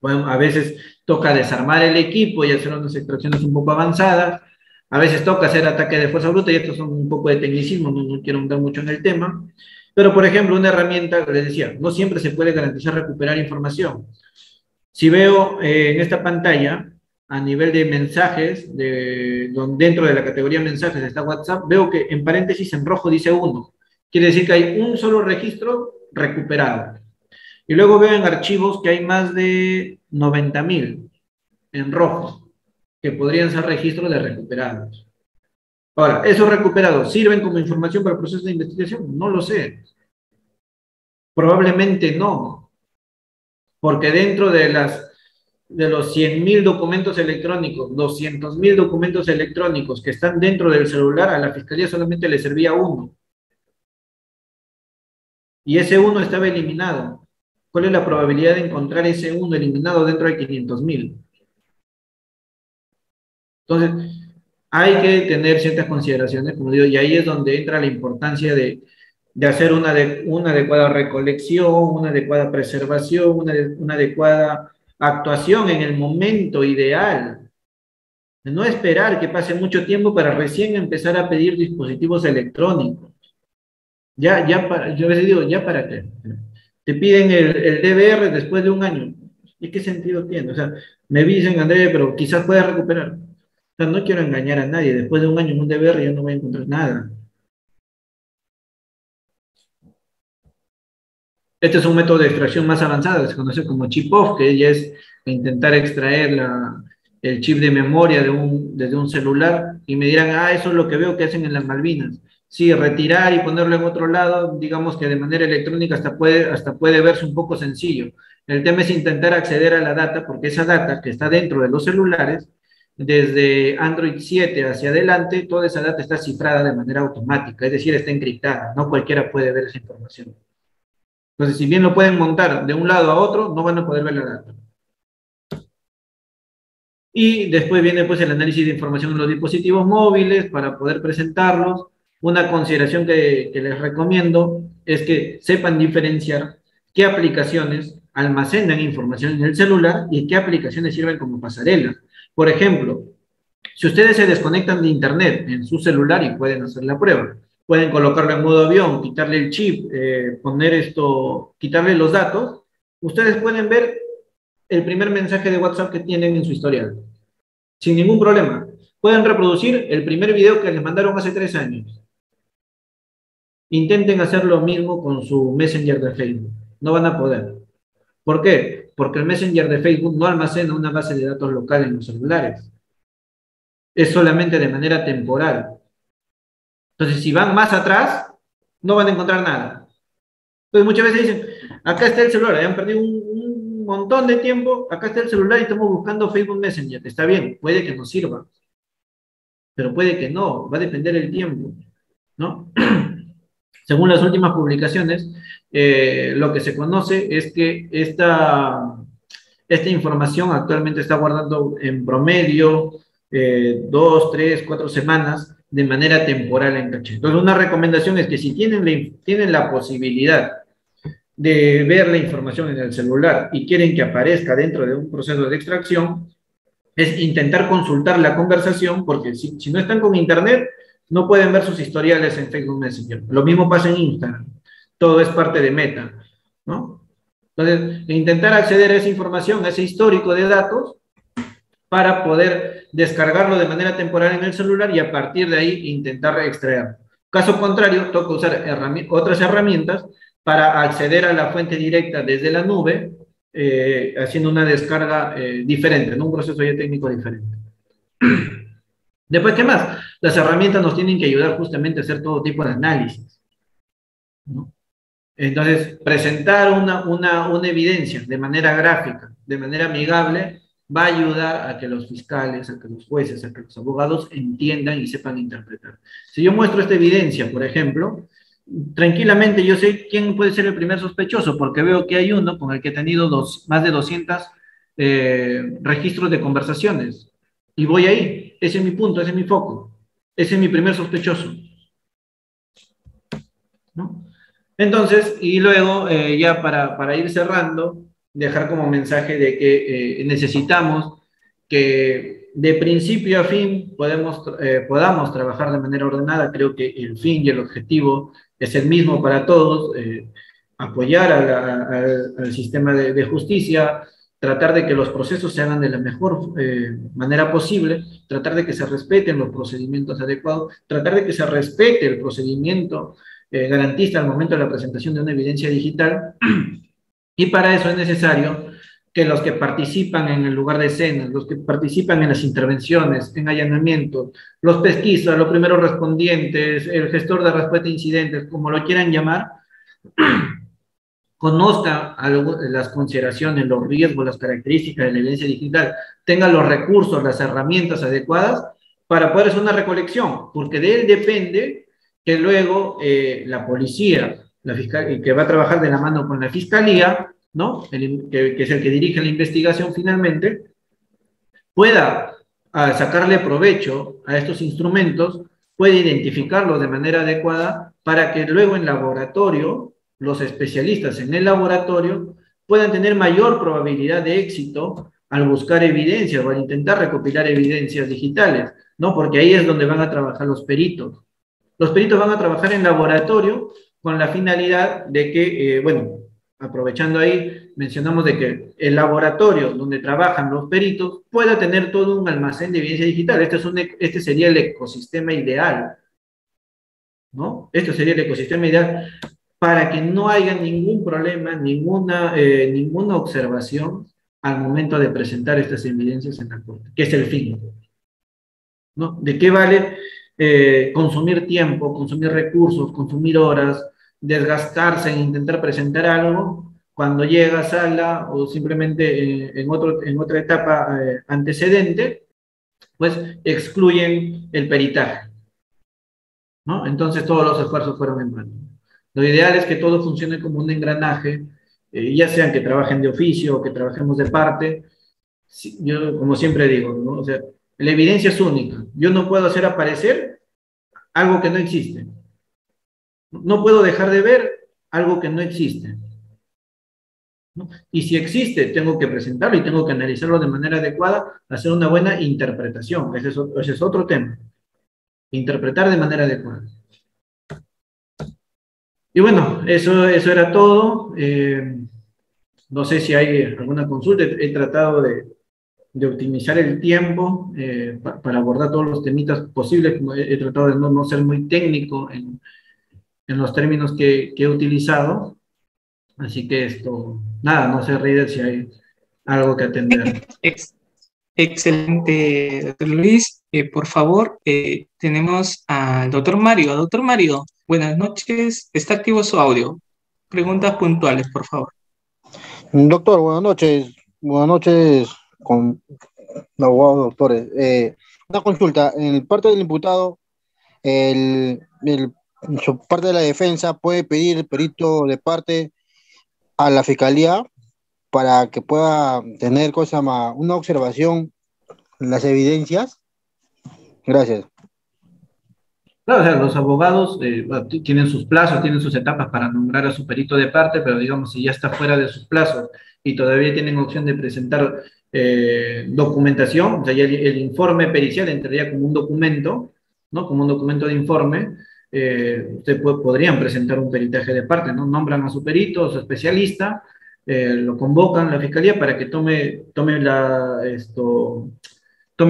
Bueno, a veces toca desarmar el equipo y hacer unas extracciones un poco avanzadas, a veces toca hacer ataque de fuerza bruta, y estos son un poco de tecnicismo, no quiero entrar mucho en el tema, pero por ejemplo, una herramienta, les decía, no siempre se puede garantizar recuperar información. Si veo en esta pantalla, a nivel de mensajes, dentro de la categoría mensajes está WhatsApp, veo que en paréntesis en rojo dice 1. Quiere decir que hay un solo registro recuperado. Y luego veo en archivos que hay más de 90.000 en rojo, que podrían ser registros de recuperados. Ahora, ¿esos recuperados sirven como información para el proceso de investigación? No lo sé. Probablemente no, porque dentro de los 100.000 documentos electrónicos, 200.000 documentos electrónicos que están dentro del celular, a la fiscalía solamente le servía uno. Y ese uno estaba eliminado. ¿Cuál es la probabilidad de encontrar ese uno eliminado dentro de 500.000? Entonces, hay que tener ciertas consideraciones, como digo, y ahí es donde entra la importancia de hacer una adecuada recolección, una adecuada preservación, una adecuada actuación en el momento ideal. De no esperar que pase mucho tiempo para recién empezar a pedir dispositivos electrónicos. Yo a veces digo, ¿ya para qué? Te piden el DVR después de un año. ¿Y qué sentido tiene? O sea, me dicen, André, pero quizás puedas recuperar. O sea, no quiero engañar a nadie. Después de un año en un DVR yo no voy a encontrar nada. Este es un método de extracción más avanzado, se conoce como chip-off, que ya es intentar extraer el chip de memoria desde un celular, y me dirán, eso es lo que veo que hacen en las Malvinas. Sí, retirar y ponerlo en otro lado, digamos que de manera electrónica hasta puede verse un poco sencillo. El tema es intentar acceder a la data, porque esa data que está dentro de los celulares, desde Android 7 hacia adelante, toda esa data está cifrada de manera automática, es decir, está encriptada, no cualquiera puede ver esa información. Entonces, si bien lo pueden montar de un lado a otro, no van a poder ver la data. Y después viene pues el análisis de información en los dispositivos móviles para poder presentarlos. Una consideración que les recomiendo es que sepan diferenciar qué aplicaciones almacenan información en el celular y qué aplicaciones sirven como pasarela. Por ejemplo, si ustedes se desconectan de internet en su celular y pueden hacer la prueba, pueden colocarlo en modo avión, quitarle el chip, quitarle los datos, ustedes pueden ver el primer mensaje de WhatsApp que tienen en su historial, sin ningún problema. Pueden reproducir el primer video que les mandaron hace 3 años. Intenten hacer lo mismo con su Messenger de Facebook. No van a poder. ¿Por qué? Porque el Messenger de Facebook no almacena una base de datos local en los celulares. Es solamente de manera temporal. Entonces, si van más atrás, no van a encontrar nada. Entonces, muchas veces dicen, acá está el celular, han perdido un montón de tiempo, acá está el celular y estamos buscando Facebook Messenger. Está bien, puede que nos sirva, pero puede que no, va a depender del tiempo, ¿no? Según las últimas publicaciones, lo que se conoce es que esta información actualmente está guardando en promedio 2, 3, 4 semanas de manera temporal en caché. Entonces, una recomendación es que si tienen la posibilidad de ver la información en el celular y quieren que aparezca dentro de un proceso de extracción, es intentar consultar la conversación, porque si no están con internet, no pueden ver sus historiales en Facebook Messenger. Lo mismo pasa en Instagram. Todo es parte de Meta, ¿no? Entonces, intentar acceder a esa información, a ese histórico de datos, para poder descargarlo de manera temporal en el celular y a partir de ahí intentar extraerlo. Caso contrario, toca usar otras herramientas para acceder a la fuente directa desde la nube, haciendo una descarga diferente, ¿no? Un proceso ya técnico diferente. Después, ¿qué más? Las herramientas nos tienen que ayudar justamente a hacer todo tipo de análisis, ¿no? Entonces, presentar una evidencia de manera gráfica, de manera amigable, va a ayudar a que los fiscales, a que los jueces, a que los abogados entiendan y sepan interpretar. Si yo muestro esta evidencia, por ejemplo, tranquilamente yo sé quién puede ser el primer sospechoso, porque veo que hay uno con el que he tenido más de 200 registros de conversaciones. Y voy ahí. Ese es mi punto, ese es mi foco. Ese es mi primer sospechoso, ¿no? Entonces, y luego, ya para ir cerrando, dejar como mensaje de que necesitamos que de principio a fin podamos trabajar de manera ordenada. Creo que el fin y el objetivo es el mismo para todos, apoyar al sistema de justicia, tratar de que los procesos se hagan de la mejor manera posible, tratar de que se respeten los procedimientos adecuados, tratar de que se respete el procedimiento garantista al momento de la presentación de una evidencia digital, y para eso es necesario que los que participan en el lugar de escena, los que participan en las intervenciones, en allanamientos, los pesquisas, los primeros respondientes, el gestor de respuesta a incidentes, como lo quieran llamar, conozca las consideraciones, los riesgos, las características de la evidencia digital, tenga los recursos, las herramientas adecuadas para poder hacer una recolección, porque de él depende que luego la policía, la fiscal, que va a trabajar de la mano con la fiscalía, ¿no? Que es el que dirige la investigación finalmente, pueda sacarle provecho a estos instrumentos, puede identificarlos de manera adecuada para que luego en laboratorio, los especialistas en el laboratorio puedan tener mayor probabilidad de éxito al buscar evidencias o al intentar recopilar evidencias digitales, ¿no? Porque ahí es donde van a trabajar los peritos. Los peritos van a trabajar en laboratorio con la finalidad de que, bueno, aprovechando ahí, mencionamos de que el laboratorio donde trabajan los peritos pueda tener todo un almacén de evidencia digital. Este sería el ecosistema ideal, ¿no? Este sería el ecosistema ideal para que no haya ningún problema, ninguna observación al momento de presentar estas evidencias en la corte, que es el fin, ¿no? ¿De qué vale consumir tiempo, consumir recursos, consumir horas, desgastarse en intentar presentar algo cuando llega a sala o simplemente en otra etapa antecedente, pues excluyen el peritaje, ¿no? Entonces todos los esfuerzos fueron en vano. Lo ideal es que todo funcione como un engranaje, ya sean que trabajen de oficio o que trabajemos de parte. Yo, como siempre digo, ¿no? O sea, la evidencia es única. Yo no puedo hacer aparecer algo que no existe. No puedo dejar de ver algo que no existe, ¿no? Y si existe, tengo que presentarlo y tengo que analizarlo de manera adecuada, hacer una buena interpretación. Ese es otro tema. Interpretar de manera adecuada. Y bueno, eso era todo. No sé si hay alguna consulta. He tratado de optimizar el tiempo para abordar todos los temitas posibles. He tratado de no ser muy técnico en los términos que he utilizado. Así que nada, no sé, Reader, si hay algo que atender. Ex- Excelente, doctor Luis. Por favor, tenemos al doctor Mario. Doctor Mario, buenas noches. Está activo su audio. Preguntas puntuales, por favor. Doctor, buenas noches. Buenas noches con los abogados doctores. Una consulta. En parte del imputado, su parte de la defensa puede pedir el perito de parte a la fiscalía para que pueda tener una observación en las evidencias. Gracias. Claro, o sea, los abogados bueno, tienen sus plazos, tienen sus etapas para nombrar a su perito de parte, pero digamos, si ya está fuera de sus plazos y todavía tienen opción de presentar documentación, o sea, ya el informe pericial entraría como un documento, ¿no? Como un documento de informe, podrían presentar un peritaje de parte, ¿no? Nombran a su perito, a su especialista, lo convocan a la fiscalía para que tome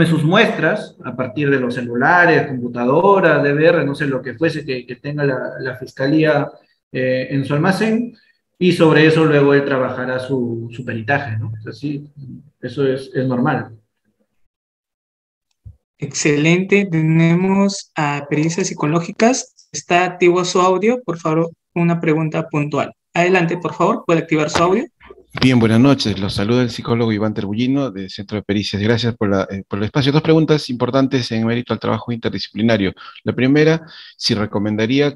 sus muestras a partir de los celulares, computadoras, DVR, no sé, lo que fuese que tenga la fiscalía en su almacén, y sobre eso luego él trabajará su peritaje, ¿no? O sea, sí, eso es normal. Excelente. Tenemos a pericias psicológicas. Está activo su audio. Por favor, una pregunta puntual. Adelante, por favor. ¿Puede activar su audio? Bien, buenas noches. Los saluda el psicólogo Iván Terbullino, del Centro de Pericias. Gracias por el espacio. Dos preguntas importantes en mérito al trabajo interdisciplinario. La primera, si recomendaría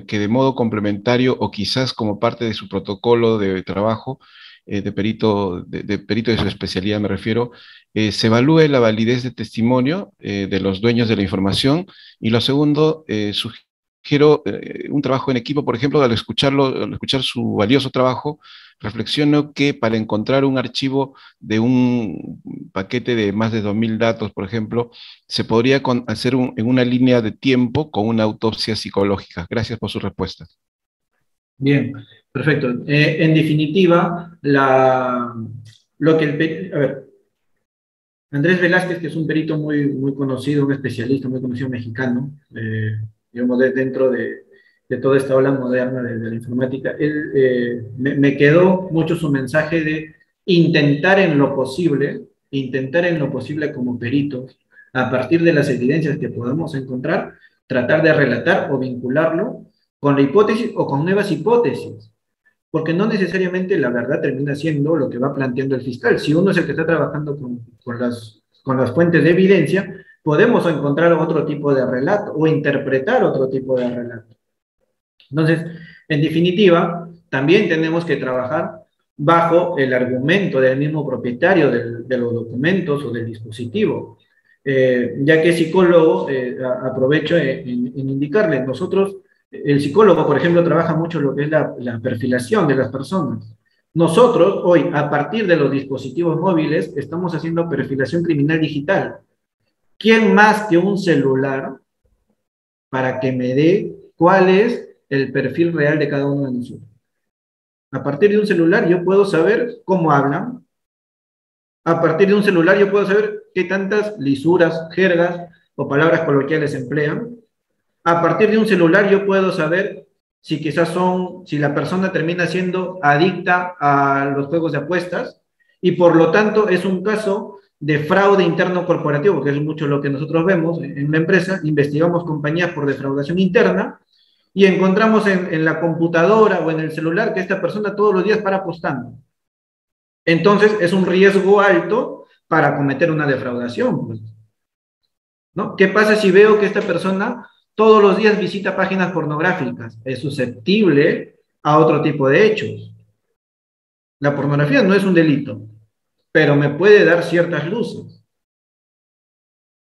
que de modo complementario o quizás como parte de su protocolo de trabajo, de perito de su especialidad me refiero, se evalúe la validez de testimonio de los dueños de la información. Y lo segundo, sugiero un trabajo en equipo, por ejemplo, al escuchar su valioso trabajo, reflexiono que para encontrar un archivo de un paquete de más de 2.000 datos, por ejemplo, se podría hacer en una línea de tiempo con una autopsia psicológica. Gracias por su respuesta. Bien, perfecto. En definitiva, a ver, Andrés Velázquez, que es un perito muy conocido, un especialista muy conocido mexicano, digamos, dentro de toda esta ola moderna de la informática, él, me quedó mucho su mensaje de intentar en lo posible como peritos, a partir de las evidencias que podamos encontrar, tratar de relatar o vincularlo con la hipótesis o con nuevas hipótesis, porque no necesariamente la verdad termina siendo lo que va planteando el fiscal. Si uno es el que está trabajando con las fuentes de evidencia, podemos encontrar otro tipo de relato o interpretar otro tipo de relato. Entonces, en definitiva, también tenemos que trabajar bajo el argumento del mismo propietario de los documentos o del dispositivo. Ya que psicólogo, aprovecho en indicarle, nosotros, el psicólogo, por ejemplo, trabaja mucho lo que es la perfilación de las personas. Nosotros, hoy, a partir de los dispositivos móviles, estamos haciendo perfilación criminal digital. ¿Quién más que un celular para que me dé cuál es el perfil real de cada uno de nosotros? A partir de un celular yo puedo saber cómo hablan. A partir de un celular yo puedo saber qué tantas lisuras, jergas o palabras coloquiales emplean. A partir de un celular yo puedo saber si la persona termina siendo adicta a los juegos de apuestas y por lo tanto es un caso de fraude interno corporativo, que es mucho lo que nosotros vemos en la empresa. Investigamos compañías por defraudación interna y encontramos en la computadora o en el celular que esta persona todos los días para apostando. Entonces es un riesgo alto para cometer una defraudación, pues, ¿no? ¿Qué pasa si veo que esta persona todos los días visita páginas pornográficas? Es susceptible a otro tipo de hechos. La pornografía no es un delito, pero me puede dar ciertas luces,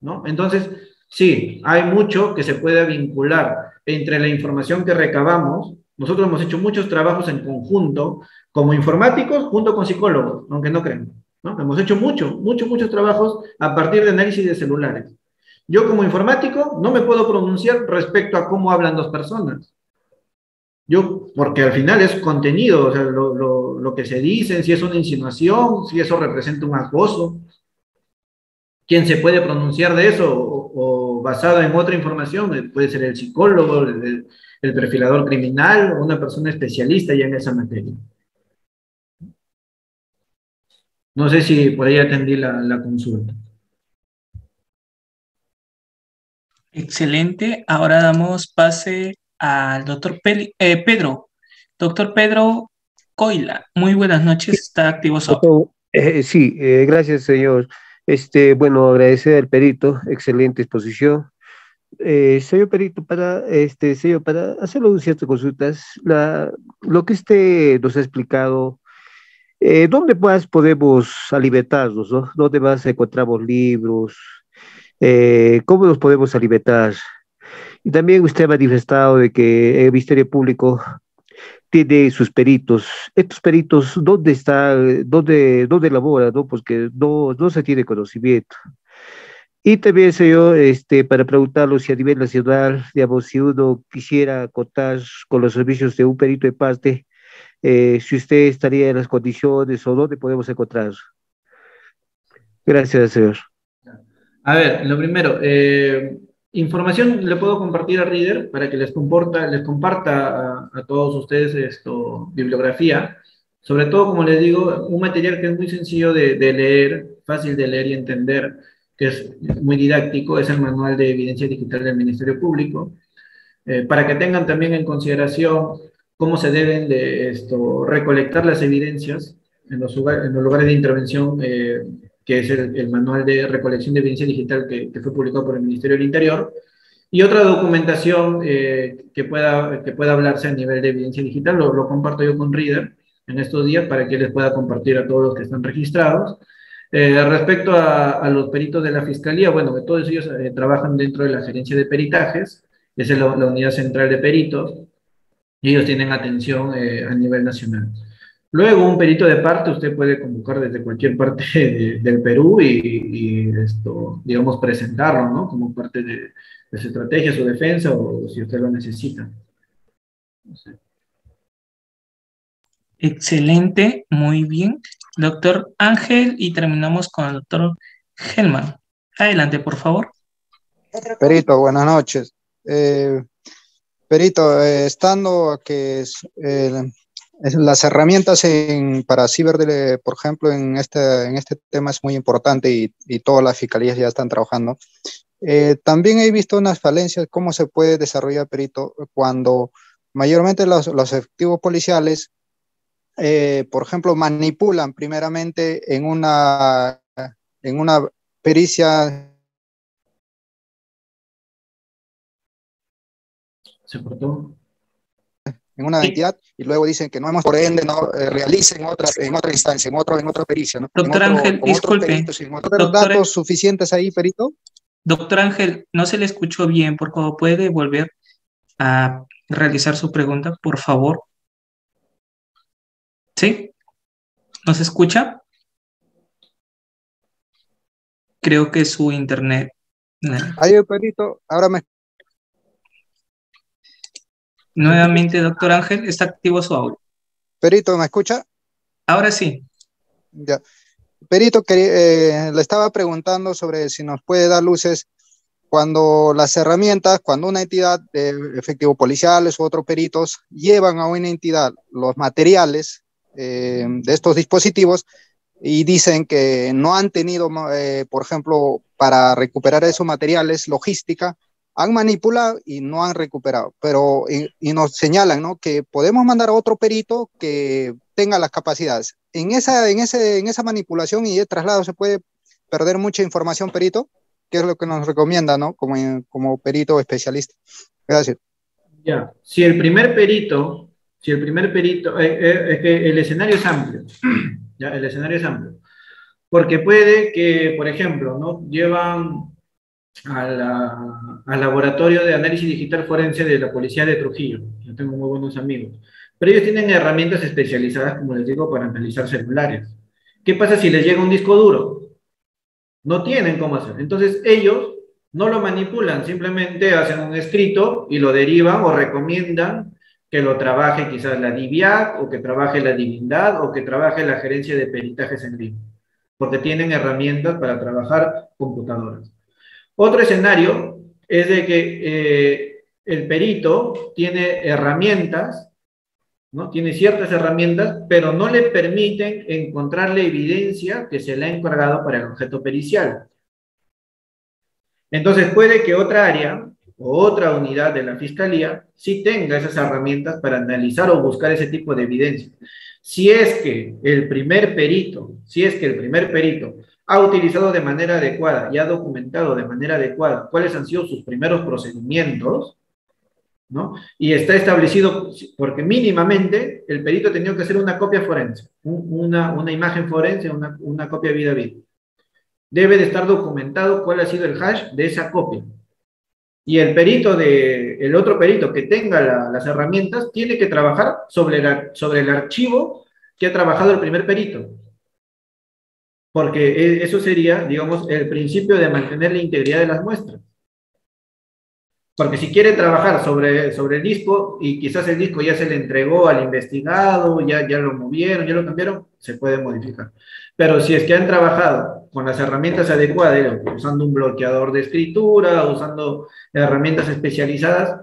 ¿no? Entonces, sí, hay mucho que se puede vincular entre la información que recabamos. Nosotros hemos hecho muchos trabajos en conjunto, como informáticos, junto con psicólogos, aunque no crean, ¿no? Hemos hecho muchos trabajos a partir de análisis de celulares. Yo como informático no me puedo pronunciar respecto a cómo hablan dos personas. Porque al final es contenido, o sea, lo que se dice, si es una insinuación, si eso representa un acoso. ¿Quién se puede pronunciar de eso o basado en otra información? Puede ser el psicólogo, el perfilador criminal o una persona especialista ya en esa materia. No sé si por ahí atendí la consulta. Excelente. Ahora damos pase al doctor Pedro. Doctor Pedro Coila, muy buenas noches. Está activo su audio. Sí, gracias, señor. Bueno, agradecer al perito, excelente exposición. Señor perito, señor, para hacerlo ciertas consultas, lo que usted nos ha explicado, ¿dónde más podemos alimentarnos, no? ¿Dónde más encontramos libros? ¿Cómo nos podemos alimentar? Y también usted ha manifestado de que el Ministerio Público tiene sus peritos. Estos peritos, ¿dónde están? ¿Dónde laboran? ¿No? Porque no se tiene conocimiento. Y también, señor, para preguntarlo si a nivel nacional, digamos, si uno quisiera contar con los servicios de un perito de parte, si usted estaría en las condiciones o dónde podemos encontrar. Gracias, señor. A ver, lo primero, información le puedo compartir a Reader para que les comparta a todos ustedes bibliografía. Sobre todo, como les digo, un material que es muy sencillo de leer, fácil de leer y entender, que es muy didáctico, es el Manual de Evidencia Digital del Ministerio Público, para que tengan también en consideración cómo se deben de recolectar las evidencias en los lugares de intervención, que es el manual de recolección de evidencia digital que fue publicado por el Ministerio del Interior, y otra documentación que pueda hablarse a nivel de evidencia digital, lo comparto yo con Reader en estos días para que les pueda compartir a todos los que están registrados. Respecto a los peritos de la Fiscalía, bueno, todos ellos trabajan dentro de la gerencia de peritajes, esa es la unidad central de peritos, y ellos tienen atención a nivel nacional. Luego, un perito de parte usted puede convocar desde cualquier parte del Perú digamos, presentarlo, ¿no? Como parte de su estrategia, su defensa, o si usted lo necesita. No sé. Excelente, muy bien. Doctor Ángel, y terminamos con el doctor Helman. Adelante, por favor. Perito, buenas noches. Perito, estando que las herramientas para por ejemplo, en este tema es muy importante y todas las fiscalías ya están trabajando. También he visto unas falencias, cómo se puede desarrollar, Perito, cuando mayormente los efectivos policiales, por ejemplo, manipulan primeramente en una pericia. ¿Se cortó? En una entidad y luego dicen que no hemos, por ende, no realicen en otra instancia, en otra pericia, ¿no? Doctor Ángel, Con otros disculpe. peritos, sin otros datos suficientes ahí, perito. Doctor Ángel, no se le escuchó bien, por favor, ¿puede volver a realizar su pregunta, por favor? ¿Sí? ¿No se escucha? Creo que su internet. Ahí, perito, ahora Nuevamente, doctor Ángel, está activo su audio. Perito, ¿me escucha? Ahora sí. Ya. Perito, le estaba preguntando sobre si nos puede dar luces cuando las herramientas, cuando una entidad de efectivos policiales u otros peritos llevan a una entidad los materiales de estos dispositivos y dicen que no han tenido, por ejemplo, para recuperar esos materiales, logística, han manipulado y no han recuperado, pero y nos señalan, ¿no?, que podemos mandar a otro perito que tenga las capacidades. En esa manipulación y el traslado se puede perder mucha información, perito, que es lo que nos recomienda, ¿no?, como perito especialista. Gracias. Ya, si el primer perito, es que el escenario es amplio, ya, el escenario es amplio, porque puede que, por ejemplo, ¿no?, llevan al laboratorio de análisis digital forense de la policía de Trujillo. Yo tengo muy buenos amigos. Pero ellos tienen herramientas especializadas, como les digo, para analizar celulares. ¿Qué pasa si les llega un disco duro? No tienen cómo hacer. Entonces ellos no lo manipulan, simplemente hacen un escrito y lo derivan o recomiendan que lo trabaje quizás la DIVIAC, o que trabaje la Divindad, o que trabaje la gerencia de peritajes en línea, porque tienen herramientas para trabajar computadoras. Otro escenario es de que el perito tiene herramientas ¿no? Tiene ciertas herramientas, pero no le permiten encontrar la evidencia que se le ha encargado para el objeto pericial. Entonces puede que otra área o otra unidad de la Fiscalía sí tenga esas herramientas para analizar o buscar ese tipo de evidencia. Si es que el primer perito ha utilizado de manera adecuada y ha documentado de manera adecuada cuáles han sido sus primeros procedimientos, ¿no? Y está establecido, porque mínimamente el perito ha tenido que hacer una copia forense, una imagen forense, una copia vida a vida. Debe de estar documentado cuál ha sido el hash de esa copia. Y el otro perito que tenga las herramientas tiene que trabajar sobre el archivo que ha trabajado el primer perito. Porque eso sería, digamos, el principio de mantener la integridad de las muestras. Porque si quiere trabajar sobre el disco y quizás el disco ya se le entregó al investigado, ya lo movieron, ya lo cambiaron, se puede modificar. Pero si es que han trabajado con las herramientas adecuadas, usando un bloqueador de escritura, usando herramientas especializadas,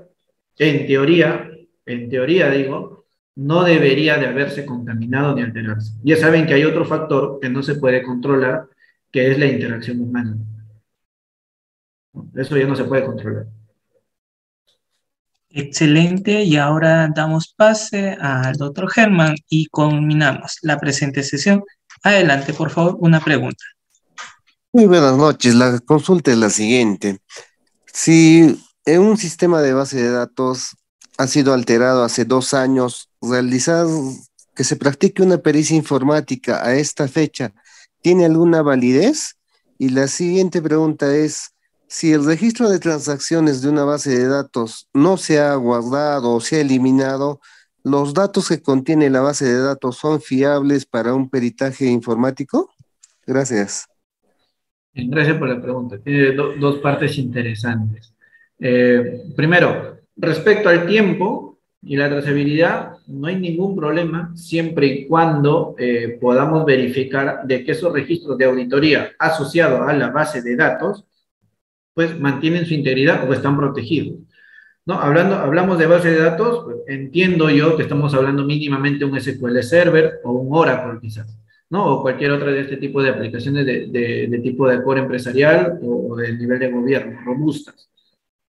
en teoría digo, no debería de haberse contaminado ni alterarse. Ya saben que hay otro factor que no se puede controlar, que es la interacción humana. Eso ya no se puede controlar. Excelente, y ahora damos pase al doctor Germán y culminamos la presente sesión. Adelante, por favor, una pregunta. Muy buenas noches. La consulta es la siguiente. Si en un sistema de base de datos ha sido alterado hace 2 años, realizar que se practique una pericia informática a esta fecha, ¿tiene alguna validez? Y la siguiente pregunta es, si el registro de transacciones de una base de datos no se ha guardado o se ha eliminado, ¿los datos que contiene la base de datos son fiables para un peritaje informático? Gracias. Gracias por la pregunta. Tiene dos partes interesantes. Primero, respecto al tiempo y la trazabilidad, no hay ningún problema siempre y cuando podamos verificar de que esos registros de auditoría asociados a la base de datos pues mantienen su integridad o están protegidos, ¿no? Hablamos de base de datos, pues, entiendo yo que estamos hablando mínimamente de un SQL Server o un Oracle quizás, ¿no? O cualquier otra de este tipo de aplicaciones de tipo de core empresarial o del nivel de gobierno, robustas.